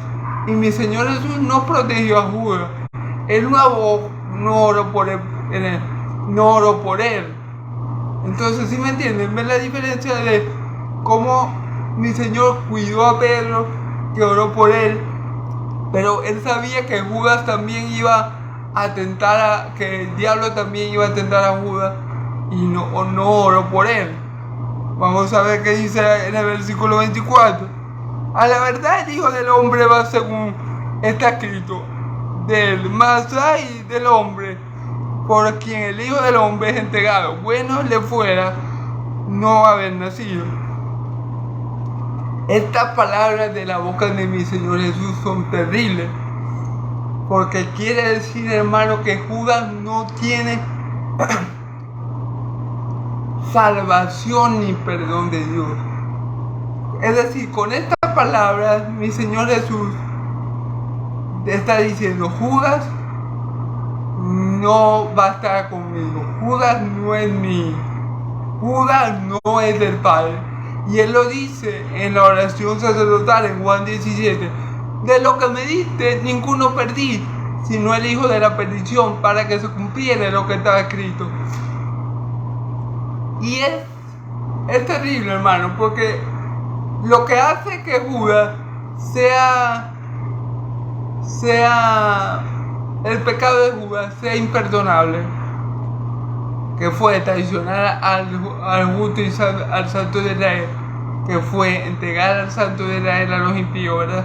Speaker 1: y mi Señor Jesús no protegió a Judas. Él no oró por él. Entonces, ¿sí me entienden? ¿Ven la diferencia de cómo mi Señor cuidó a Pedro, que oró por él? Pero él sabía que Judas también iba a tentar, que el diablo también iba a tentar a Judas, y no oró por él. Vamos a ver qué dice en el versículo 24. A la verdad el Hijo del Hombre va según está escrito del más hay del hombre por quien el Hijo del Hombre es entregado. Bueno le fuera no haber nacido. Estas palabras de la boca de mi Señor Jesús son terribles, porque quiere decir, hermano, que Judas no tiene salvación ni perdón de Dios. Es decir, con estas palabras mi Señor Jesús está diciendo: Judas no va a estar conmigo, Judas no es mío, Judas no es del Padre. Y él lo dice en la oración sacerdotal en Juan 17: de lo que me diste ninguno perdí, sino el hijo de la perdición, para que se cumpliera lo que estaba escrito. Y es terrible, hermano, porque lo que hace que Judas el pecado de Judas sea imperdonable, que fue traicionar al justo y al santo de Israel, que fue entregar al santo de Israel a los impíos, ¿verdad?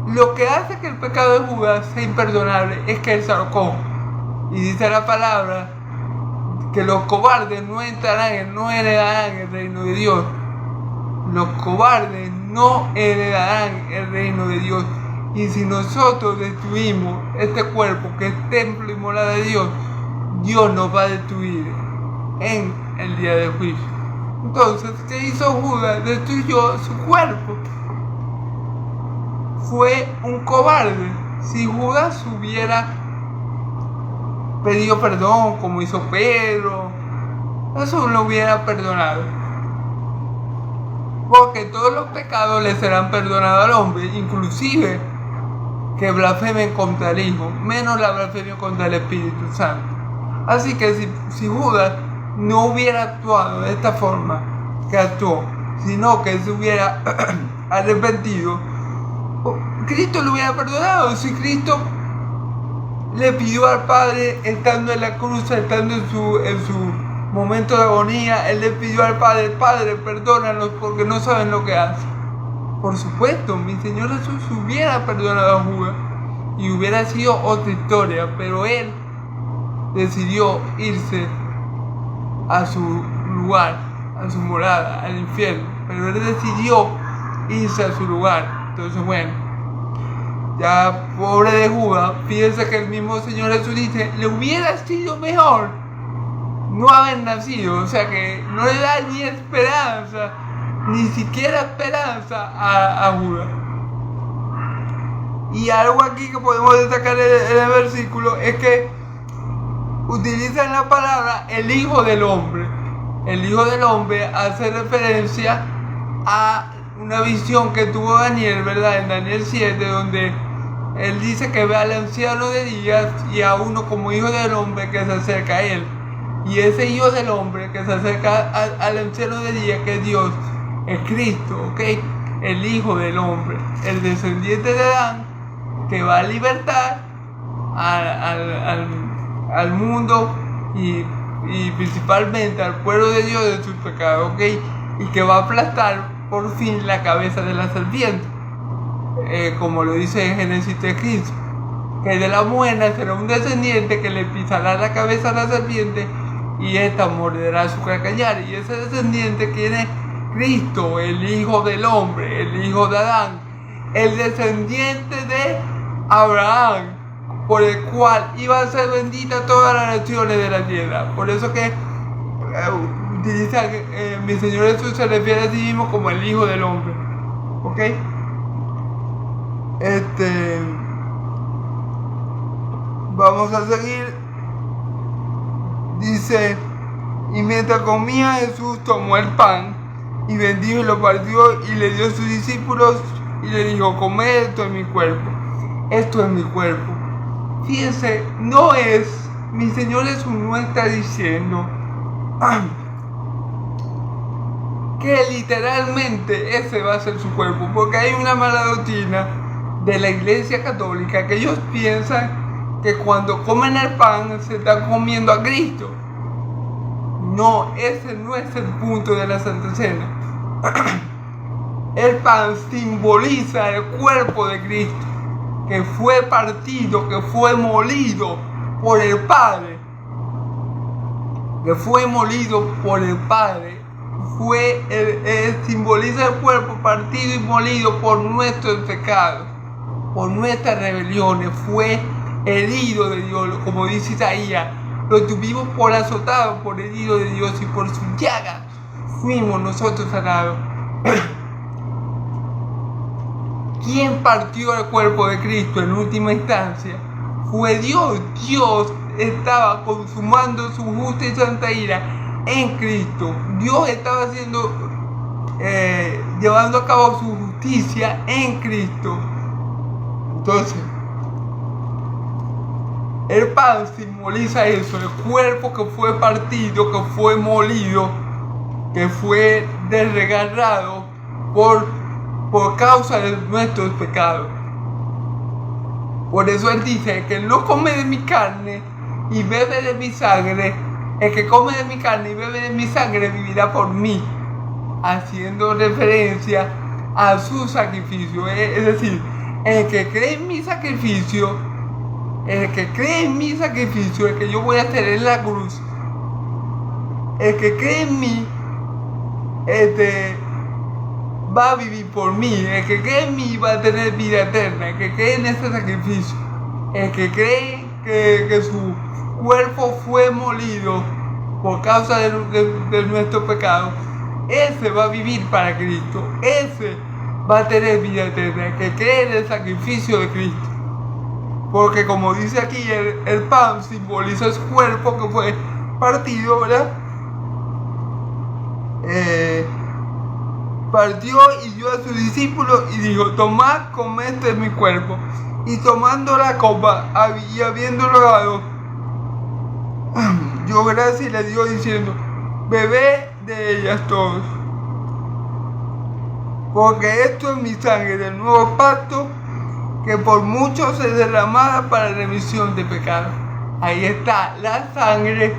Speaker 1: Lo que hace que el pecado de Judas sea imperdonable es que él se ahorcó. Y dice la palabra que los cobardes no heredarán el reino de Dios. Los cobardes no heredarán el reino de Dios. Y si nosotros destruimos este cuerpo que es templo y morada de Dios, Dios nos va a destruir en el día del juicio. Entonces, ¿qué hizo Judas? Destruyó su cuerpo. Fue un cobarde. Si Judas hubiera pedido perdón como hizo Pedro, eso lo hubiera perdonado, porque todos los pecados le serán perdonados al hombre, inclusive que blasfemen contra el Hijo, menos la blasfemia contra el Espíritu Santo. Así que si Judas no hubiera actuado de esta forma que actuó, sino que se hubiera arrepentido, Cristo lo hubiera perdonado. Si Cristo le pidió al Padre, estando en la cruz, estando en su momento de agonía, él le pidió al Padre: Padre, perdónalos porque no saben lo que hacen. Por supuesto, mi Señor Jesús hubiera perdonado a Judas y hubiera sido otra historia, pero él decidió irse a su lugar, a su morada, al infierno. Pero él decidió irse a su lugar. Entonces, bueno, ya pobre de Judas, fíjense que el mismo Señor Jesús dice: le hubiera sido mejor no haber nacido. O sea que no le da ni esperanza, ni siquiera esperanza a Judas. Y algo aquí que podemos destacar en el versículo es que utilizan la palabra el Hijo del Hombre. El Hijo del Hombre hace referencia a una visión que tuvo Daniel, ¿verdad? En Daniel 7, donde él dice que ve al anciano de días y a uno como hijo del hombre que se acerca a él. Y ese hijo del hombre que se acerca al anciano de días, que es Dios, es Cristo, ¿ok? El hijo del hombre, el descendiente de Adán, que va a libertar al mundo y principalmente al pueblo de Dios de sus pecados, ¿ok? Y que va a aplastar por fin la cabeza de la serpiente, como lo dice en Génesis 3:15, que de la mujer será un descendiente que le pisará la cabeza a la serpiente y esta morderá su calcañar. Y ese descendiente tiene Cristo, el hijo del hombre, el hijo de Adán, el descendiente de Abraham, por el cual iba a ser bendita todas las naciones de la tierra. Por eso que utiliza mi Señor Jesús se refiere a sí mismo como el hijo del hombre, ¿ok? Vamos a seguir. Dice: y mientras comía, Jesús tomó el pan y bendijo y lo partió y le dio a sus discípulos y le dijo: comed, esto es mi cuerpo. Esto es mi cuerpo. Fíjense, no es, mi Señor Jesús no está diciendo que literalmente ese va a ser su cuerpo, porque hay una mala doctrina de la Iglesia Católica que ellos piensan que cuando comen el pan se están comiendo a Cristo. No, ese no es el punto de la Santa Cena. El pan simboliza el cuerpo de Cristo, que fue partido, que fue molido por el Padre, que fue molido por el Padre, simboliza el cuerpo partido y molido por nuestros pecados, por nuestras rebeliones, fue herido de Dios, como dice Isaías: lo tuvimos por azotado, por herido de Dios, y por su llaga fuimos nosotros sanados. ¿Quién partió el cuerpo de Cristo en última instancia? Fue Dios. Dios estaba consumando su justa y santa ira en Cristo. Dios estaba llevando a cabo su justicia en Cristo. Entonces, el pan simboliza eso, el cuerpo que fue partido, que fue molido, que fue desgarrado por causa de nuestros pecados. Por eso Él dice: que no come de mi carne y bebe de mi sangre, el que come de mi carne y bebe de mi sangre vivirá por mí, haciendo referencia a su sacrificio. Es decir, el que cree en mi sacrificio, el que yo voy a hacer en la cruz, el que cree en mí, va a vivir por mí. El que cree en mí va a tener vida eterna. El que cree en ese sacrificio, el que cree que su cuerpo fue molido por causa de nuestro pecado, ese va a vivir para Cristo. Ese va a tener vida eterna. El que cree en el sacrificio de Cristo. Porque como dice aquí, el pan simboliza su cuerpo que fue partido, ¿verdad? Partió y dio a sus discípulos y dijo: tomad, comed, este es mi cuerpo. Y tomando la copa y habiéndolo dado, dio gracias y le dio diciendo: bebed de ellas todos, porque esto es mi sangre del nuevo pacto, que por muchos se derramada para remisión de pecados. Ahí está la sangre.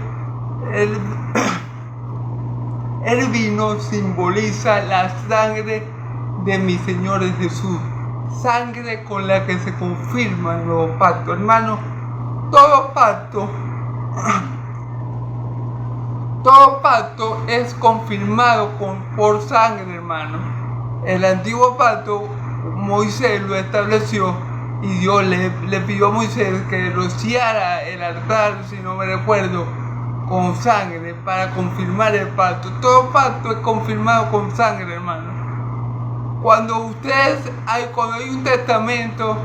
Speaker 1: El vino simboliza la sangre de mi Señor Jesús, sangre con la que se confirma el nuevo pacto. Hermano, todo pacto es confirmado por sangre, hermano. El antiguo pacto Moisés lo estableció y Dios le pidió a Moisés que rociara el altar, si no me recuerdo, con sangre para confirmar el pacto. Todo pacto es confirmado con sangre, hermano. Cuando hay un testamento,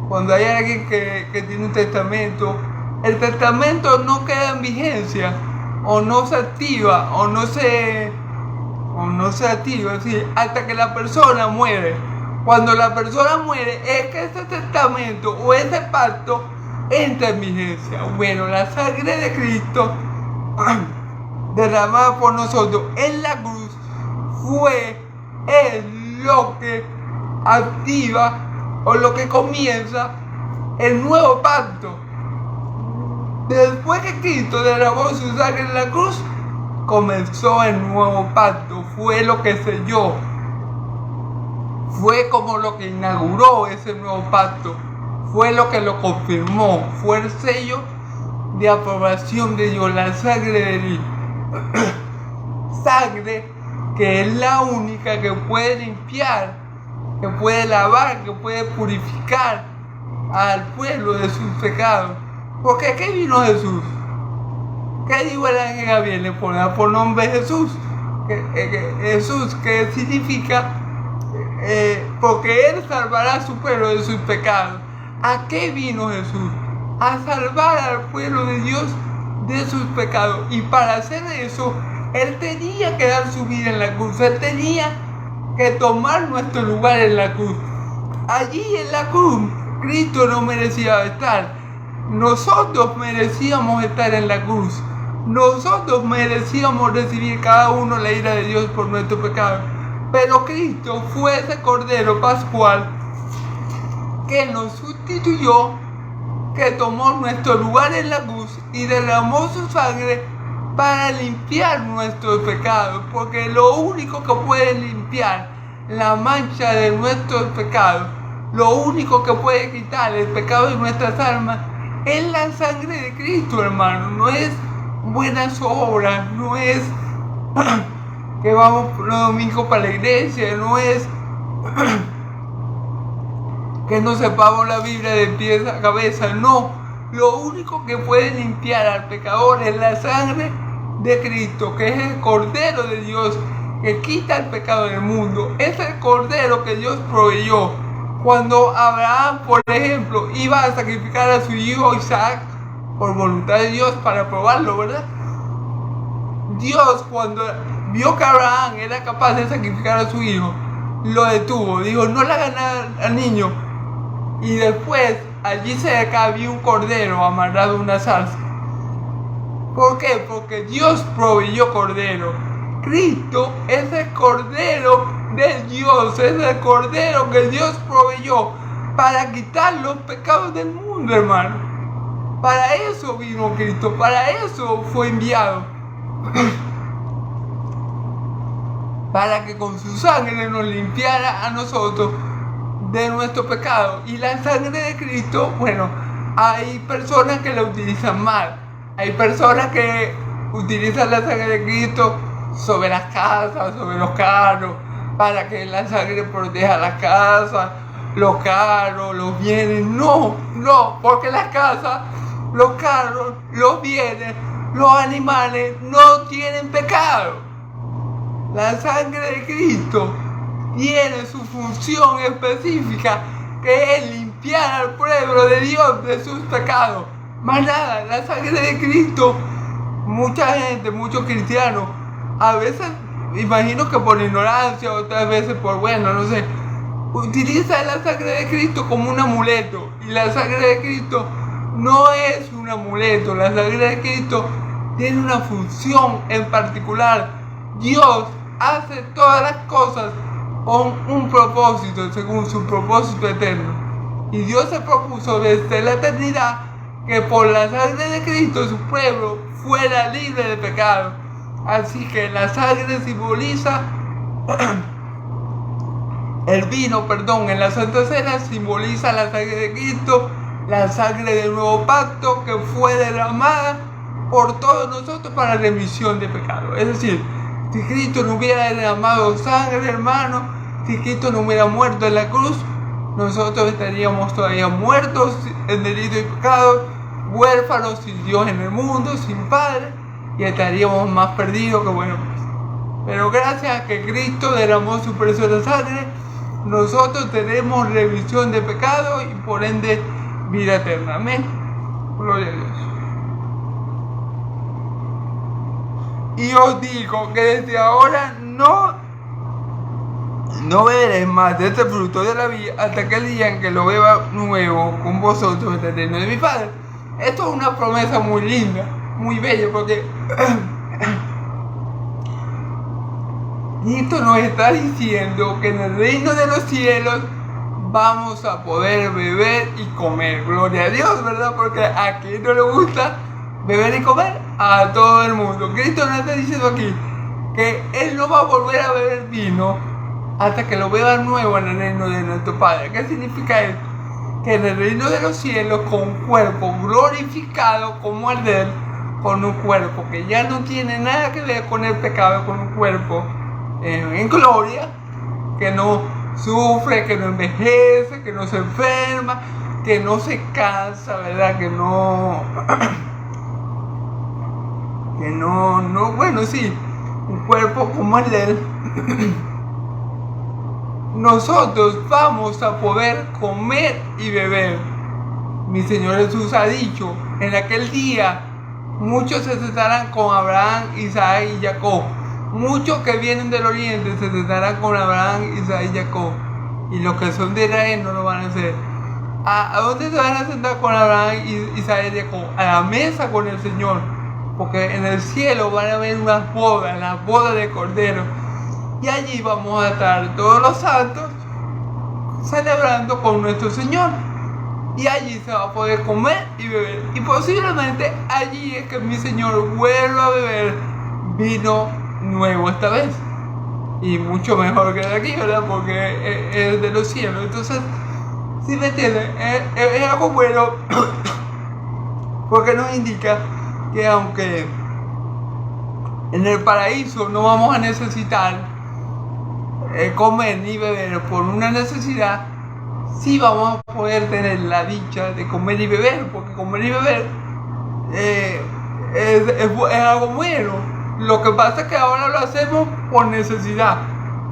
Speaker 1: cuando hay alguien que tiene un testamento, el testamento no queda en vigencia, o no se activa, o no se activa, es decir, hasta que la persona muere. Cuando la persona muere es que ese testamento o ese pacto entra en vigencia. Bueno, la sangre de Cristo derramada por nosotros en la cruz es lo que activa o lo que comienza el nuevo pacto. Después que Cristo derramó su sangre en la cruz, comenzó el nuevo pacto. Fue lo que selló. Fue como lo que inauguró ese nuevo pacto. Fue lo que lo confirmó. Fue el sello de aprobación de Dios, la sangre de él. Sangre que es la única que puede limpiar, que puede lavar, que puede purificar al pueblo de sus pecados. Porque ¿qué vino Jesús? ¿Qué dijo el ángel Gabriel? Le ponía por nombre Jesús. Jesús, que significa porque Él salvará a su pueblo de sus pecados. ¿A qué vino Jesús? A salvar al pueblo de Dios de sus pecados. Y para hacer eso, Él tenía que dar su vida en la cruz. Él tenía que tomar nuestro lugar en la cruz. Allí en la cruz, Cristo no merecía estar. Nosotros merecíamos estar en la cruz. Nosotros merecíamos recibir cada uno la ira de Dios por nuestro pecado. Pero Cristo fue ese Cordero Pascual que nos sustituyó, que tomó nuestro lugar en la cruz y derramó su sangre para limpiar nuestros pecados. Porque lo único que puede limpiar la mancha de nuestros pecados, lo único que puede quitar el pecado de nuestras almas, es la sangre de Cristo, hermano. No es buenas obras, no es que vamos los domingos para la iglesia, no es que nos sepamos la Biblia de pies a cabeza, no. Lo único que puede limpiar al pecador es la sangre de Cristo, que es el Cordero de Dios que quita el pecado del mundo. Es el Cordero que Dios proveyó. Cuando Abraham, por ejemplo, iba a sacrificar a su hijo Isaac por voluntad de Dios para probarlo, ¿verdad? Dios, cuando vio que Abraham era capaz de sacrificar a su hijo, lo detuvo. Dijo, no le hagan nada al niño. Y después, allí cerca había un cordero amarrado a una zarza. ¿Por qué? Porque Dios proveyó cordero. Cristo es el Cordero de Dios, es el Cordero que Dios proveyó para quitar los pecados del mundo, hermano. Para eso vino Cristo, para eso fue enviado. Para que con su sangre nos limpiara a nosotros de nuestro pecado. Y la sangre de Cristo, bueno, hay personas que la utilizan mal. Hay personas que utilizan la sangre de Cristo sobre las casas, sobre los carros, para que la sangre proteja las casas, los carros, los bienes. No, porque las casas, los carros, los bienes, los animales no tienen pecado. La sangre de Cristo tiene su función específica, que es limpiar al pueblo de Dios de sus pecados. Más nada, la sangre de Cristo, mucha gente, muchos cristianos, a veces, imagino que por ignorancia, otras veces por bueno, no sé, utiliza la sangre de Cristo como un amuleto. Y la sangre de Cristo no es un amuleto. La sangre de Cristo tiene una función en particular. Dios hace todas las cosas con un propósito, según su propósito eterno. Y Dios se propuso desde la eternidad que por la sangre de Cristo su pueblo fuera libre de pecado. Así que la sangre simboliza el vino, en la Santa Cena simboliza la sangre de Cristo, la sangre del nuevo pacto que fue derramada por todos nosotros para la remisión de pecados. Es decir, si Cristo no hubiera derramado sangre, hermano, si Cristo no hubiera muerto en la cruz, nosotros estaríamos todavía muertos en delitos y pecados, huérfanos, sin Dios en el mundo, sin Padre, y estaríamos más perdidos que bueno. Pero gracias a que Cristo derramó su preciosa sangre, nosotros tenemos remisión de pecado y por ende vida eterna. Amén. Gloria a Dios. Y os digo que desde ahora no no beberé más de este fruto de la vid hasta que el día en que lo beba nuevo con vosotros en el reino de mi Padre. Esto es una promesa muy linda, muy bella, porque Cristo nos está diciendo que en el reino de los cielos vamos a poder beber y comer. Gloria a Dios, ¿verdad? Porque a quien no le gusta beber y comer, a todo el mundo. Cristo nos está diciendo aquí que Él no va a volver a beber vino hasta que lo beba nuevo en el reino de nuestro Padre. ¿Qué significa esto? Que en el reino de los cielos, con un cuerpo glorificado como el de Él, con un cuerpo que ya no tiene nada que ver con el pecado, con un cuerpo en gloria, que no sufre, que no envejece, que no se enferma, que no se cansa, ¿verdad? Que no, bueno, sí, un cuerpo como el de Él. Nosotros vamos a poder comer y beber. Mi Señor Jesús ha dicho, en aquel día muchos se sentarán con Abraham, Isaac y Jacob. Muchos que vienen del oriente se sentarán con Abraham, Isaac y Jacob. Y los que son de Israel no lo van a hacer. ¿A dónde se van a sentar con Abraham, Isaac y Jacob? A la mesa con el Señor. Porque en el cielo van a haber unas bodas, las bodas de Cordero. Y allí vamos a estar todos los santos celebrando con nuestro Señor. Y allí se va a poder comer y beber. Y posiblemente allí es que mi Señor vuelva a beber vino nuevo esta vez. Y mucho mejor que de aquí, ¿verdad? Porque es de los cielos. Entonces, ¿sí me entienden? Es algo bueno. Porque nos indica que aunque en el paraíso no vamos a necesitar comer ni beber por una necesidad, sí vamos a poder tener la dicha de comer y beber, porque comer y beber es algo bueno. Lo que pasa es que ahora lo hacemos por necesidad,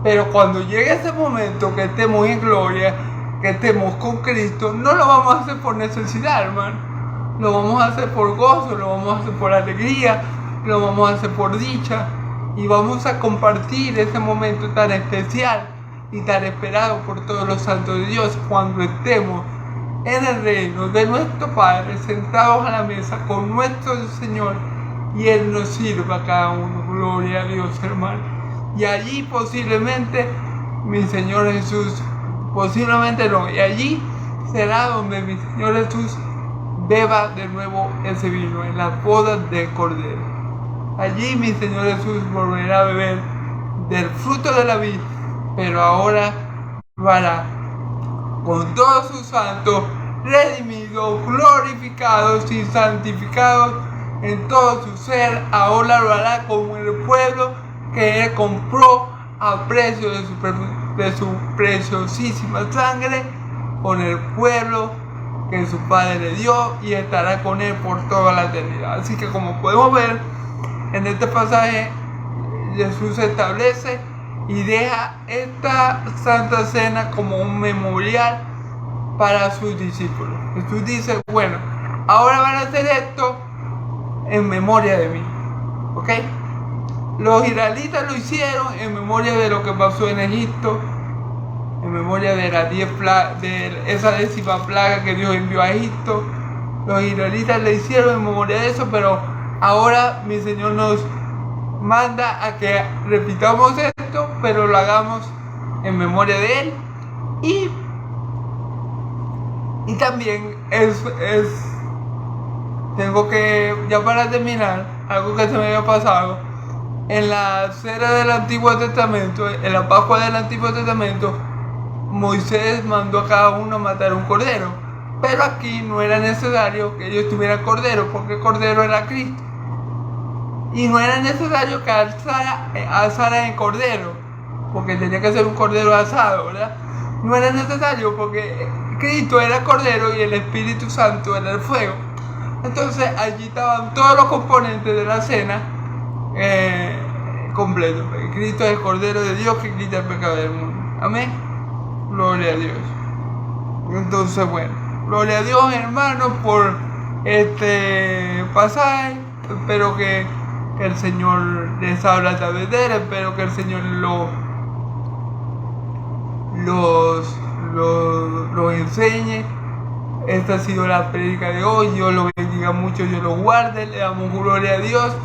Speaker 1: pero cuando llegue ese momento que estemos en gloria, que estemos con Cristo, no lo vamos a hacer por necesidad, hermano. Lo vamos a hacer por gozo, lo vamos a hacer por alegría, lo vamos a hacer por dicha. Y vamos a compartir ese momento tan especial y tan esperado por todos los santos de Dios cuando estemos en el reino de nuestro Padre, sentados a la mesa con nuestro Señor, y Él nos sirva a cada uno. Gloria a Dios, hermano. Y allí posiblemente, mi Señor Jesús, posiblemente no, y allí será donde mi Señor Jesús beba de nuevo ese vino, en las bodas del Cordero. Allí mi Señor Jesús volverá a beber del fruto de la vid, pero ahora lo hará con todos sus santos, redimidos, glorificados y santificados en todo su ser. Ahora lo hará como el pueblo que Él compró a precio de su preciosísima sangre, con el pueblo que su Padre le dio, y estará con Él por toda la eternidad. Así que, como podemos ver, en este pasaje Jesús establece y deja esta Santa Cena como un memorial para sus discípulos. Jesús dice, bueno, ahora van a hacer esto en memoria de mí. ¿Ok? Los israelitas lo hicieron en memoria de lo que pasó en Egipto, en memoria de las 10 plagas, de esa 10ª plaga que Dios envió a Egipto. Los israelitas lo hicieron en memoria de eso, pero ahora mi Señor nos manda a que repitamos esto, pero lo hagamos en memoria de Él. Y también tengo que, ya para terminar, algo que se me había pasado. En la cena del Antiguo Testamento, en la Pascua del Antiguo Testamento, Moisés mandó a cada uno a matar un cordero. Pero aquí no era necesario que ellos tuvieran cordero, porque el cordero era Cristo. Y no era necesario que asaran el cordero, porque tenía que ser un cordero asado, ¿verdad? No era necesario porque Cristo era el cordero y el Espíritu Santo era el fuego. Entonces allí estaban todos los componentes de la cena completos. Cristo es el Cordero de Dios que quita el pecado del mundo. Amén. Gloria a Dios. Entonces, bueno, gloria a Dios, hermanos, por este pasaje. Espero que el Señor les habla a través de él. Espero que el Señor los enseñe. Esta ha sido la prédica de hoy. Dios los bendiga mucho, Dios los guarde. Le damos gloria a Dios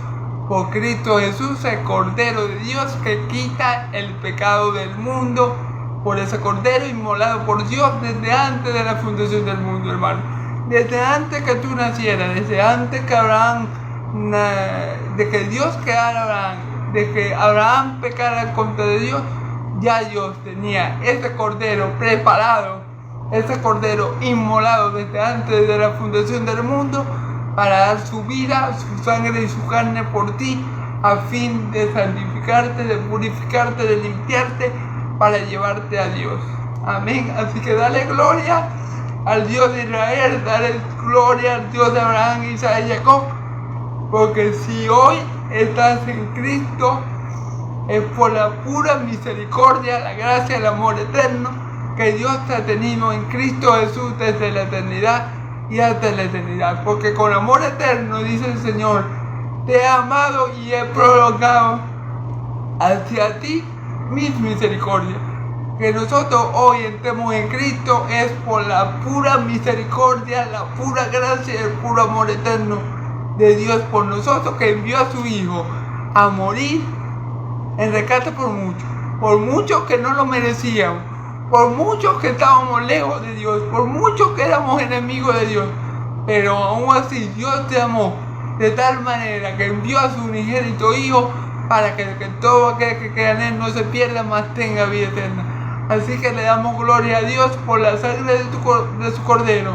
Speaker 1: por Cristo Jesús, el Cordero de Dios que quita el pecado del mundo, por ese Cordero inmolado por Dios desde antes de la fundación del mundo, hermano. Desde antes que tú nacieras, desde antes que Abraham, de que Dios creara a Abraham, de que Abraham pecara en contra de Dios, ya Dios tenía ese Cordero preparado, ese Cordero inmolado desde antes de la fundación del mundo, para dar su vida, su sangre y su carne por ti, a fin de santificarte, de purificarte, de limpiarte, para llevarte a Dios. Amén. Así que dale gloria al Dios de Israel, dale gloria al Dios de Abraham, Isaac y Jacob, porque si hoy estás en Cristo, es por la pura misericordia, la gracia, el amor eterno que Dios te ha tenido en Cristo Jesús desde la eternidad y hasta la eternidad. Porque con amor eterno, dice el Señor, te he amado y he prolongado hacia ti mis misericordias. Que nosotros hoy entremos en Cristo es por la pura misericordia, la pura gracia y el puro amor eterno de Dios por nosotros, que envió a su Hijo a morir en rescate por muchos que no lo merecíamos, por muchos que estábamos lejos de Dios, por muchos que éramos enemigos de Dios, pero aún así Dios te amó de tal manera que envió a su unigénito Hijo para que todo aquel que crea en Él no se pierda, mas tenga vida eterna. Así que le damos gloria a Dios por la sangre de su Cordero,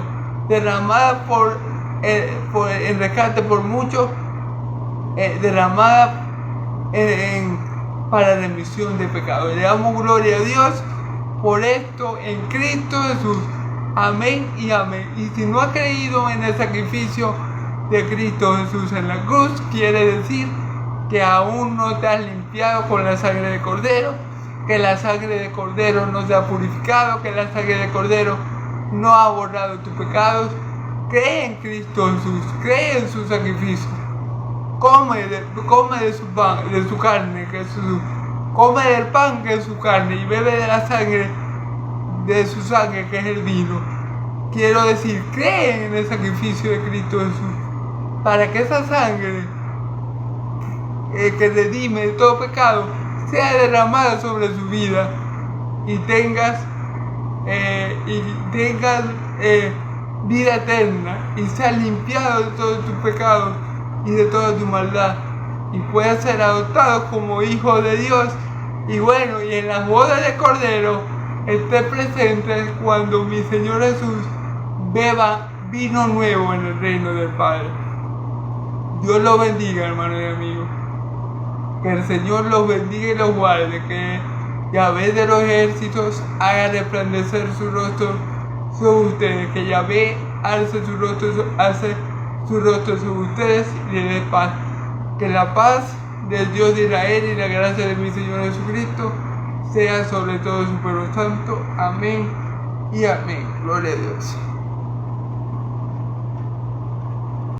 Speaker 1: derramada en rescate por muchos, derramada para remisión de pecados. Le damos gloria a Dios por esto en Cristo Jesús. Amén y amén. Y si no has creído en el sacrificio de Cristo Jesús en la cruz, quiere decir que aún no te has limpiado con la sangre de Cordero, que la sangre de Cordero no te ha purificado, que la sangre de Cordero no ha borrado tus pecados. Cree en Cristo Jesús, cree en su sacrificio. Come de su carne, que es come del pan que es su carne, y bebe de la sangre, de su sangre que es el vino. Quiero decir, cree en el sacrificio de Cristo Jesús, para que esa sangre que redime de todo pecado sea derramada sobre su vida y tengas vida eterna, y seas limpiado de todos tus pecados y de toda tu maldad, y puedas ser adoptado como hijo de Dios. Y bueno, y en las bodas de Cordero esté presente cuando mi Señor Jesús beba vino nuevo en el reino del Padre. Dios los bendiga, hermanos y amigos. Que el Señor los bendiga y los guarde. Que Yahvé de los ejércitos haga resplandecer su rostro sobre ustedes. Que Yahvé alce su rostro sobre ustedes y les dé paz. Que la paz del Dios de Israel y la gracia de mi Señor Jesucristo sea sobre todo su pueblo santo. Amén y amén. Gloria a Dios.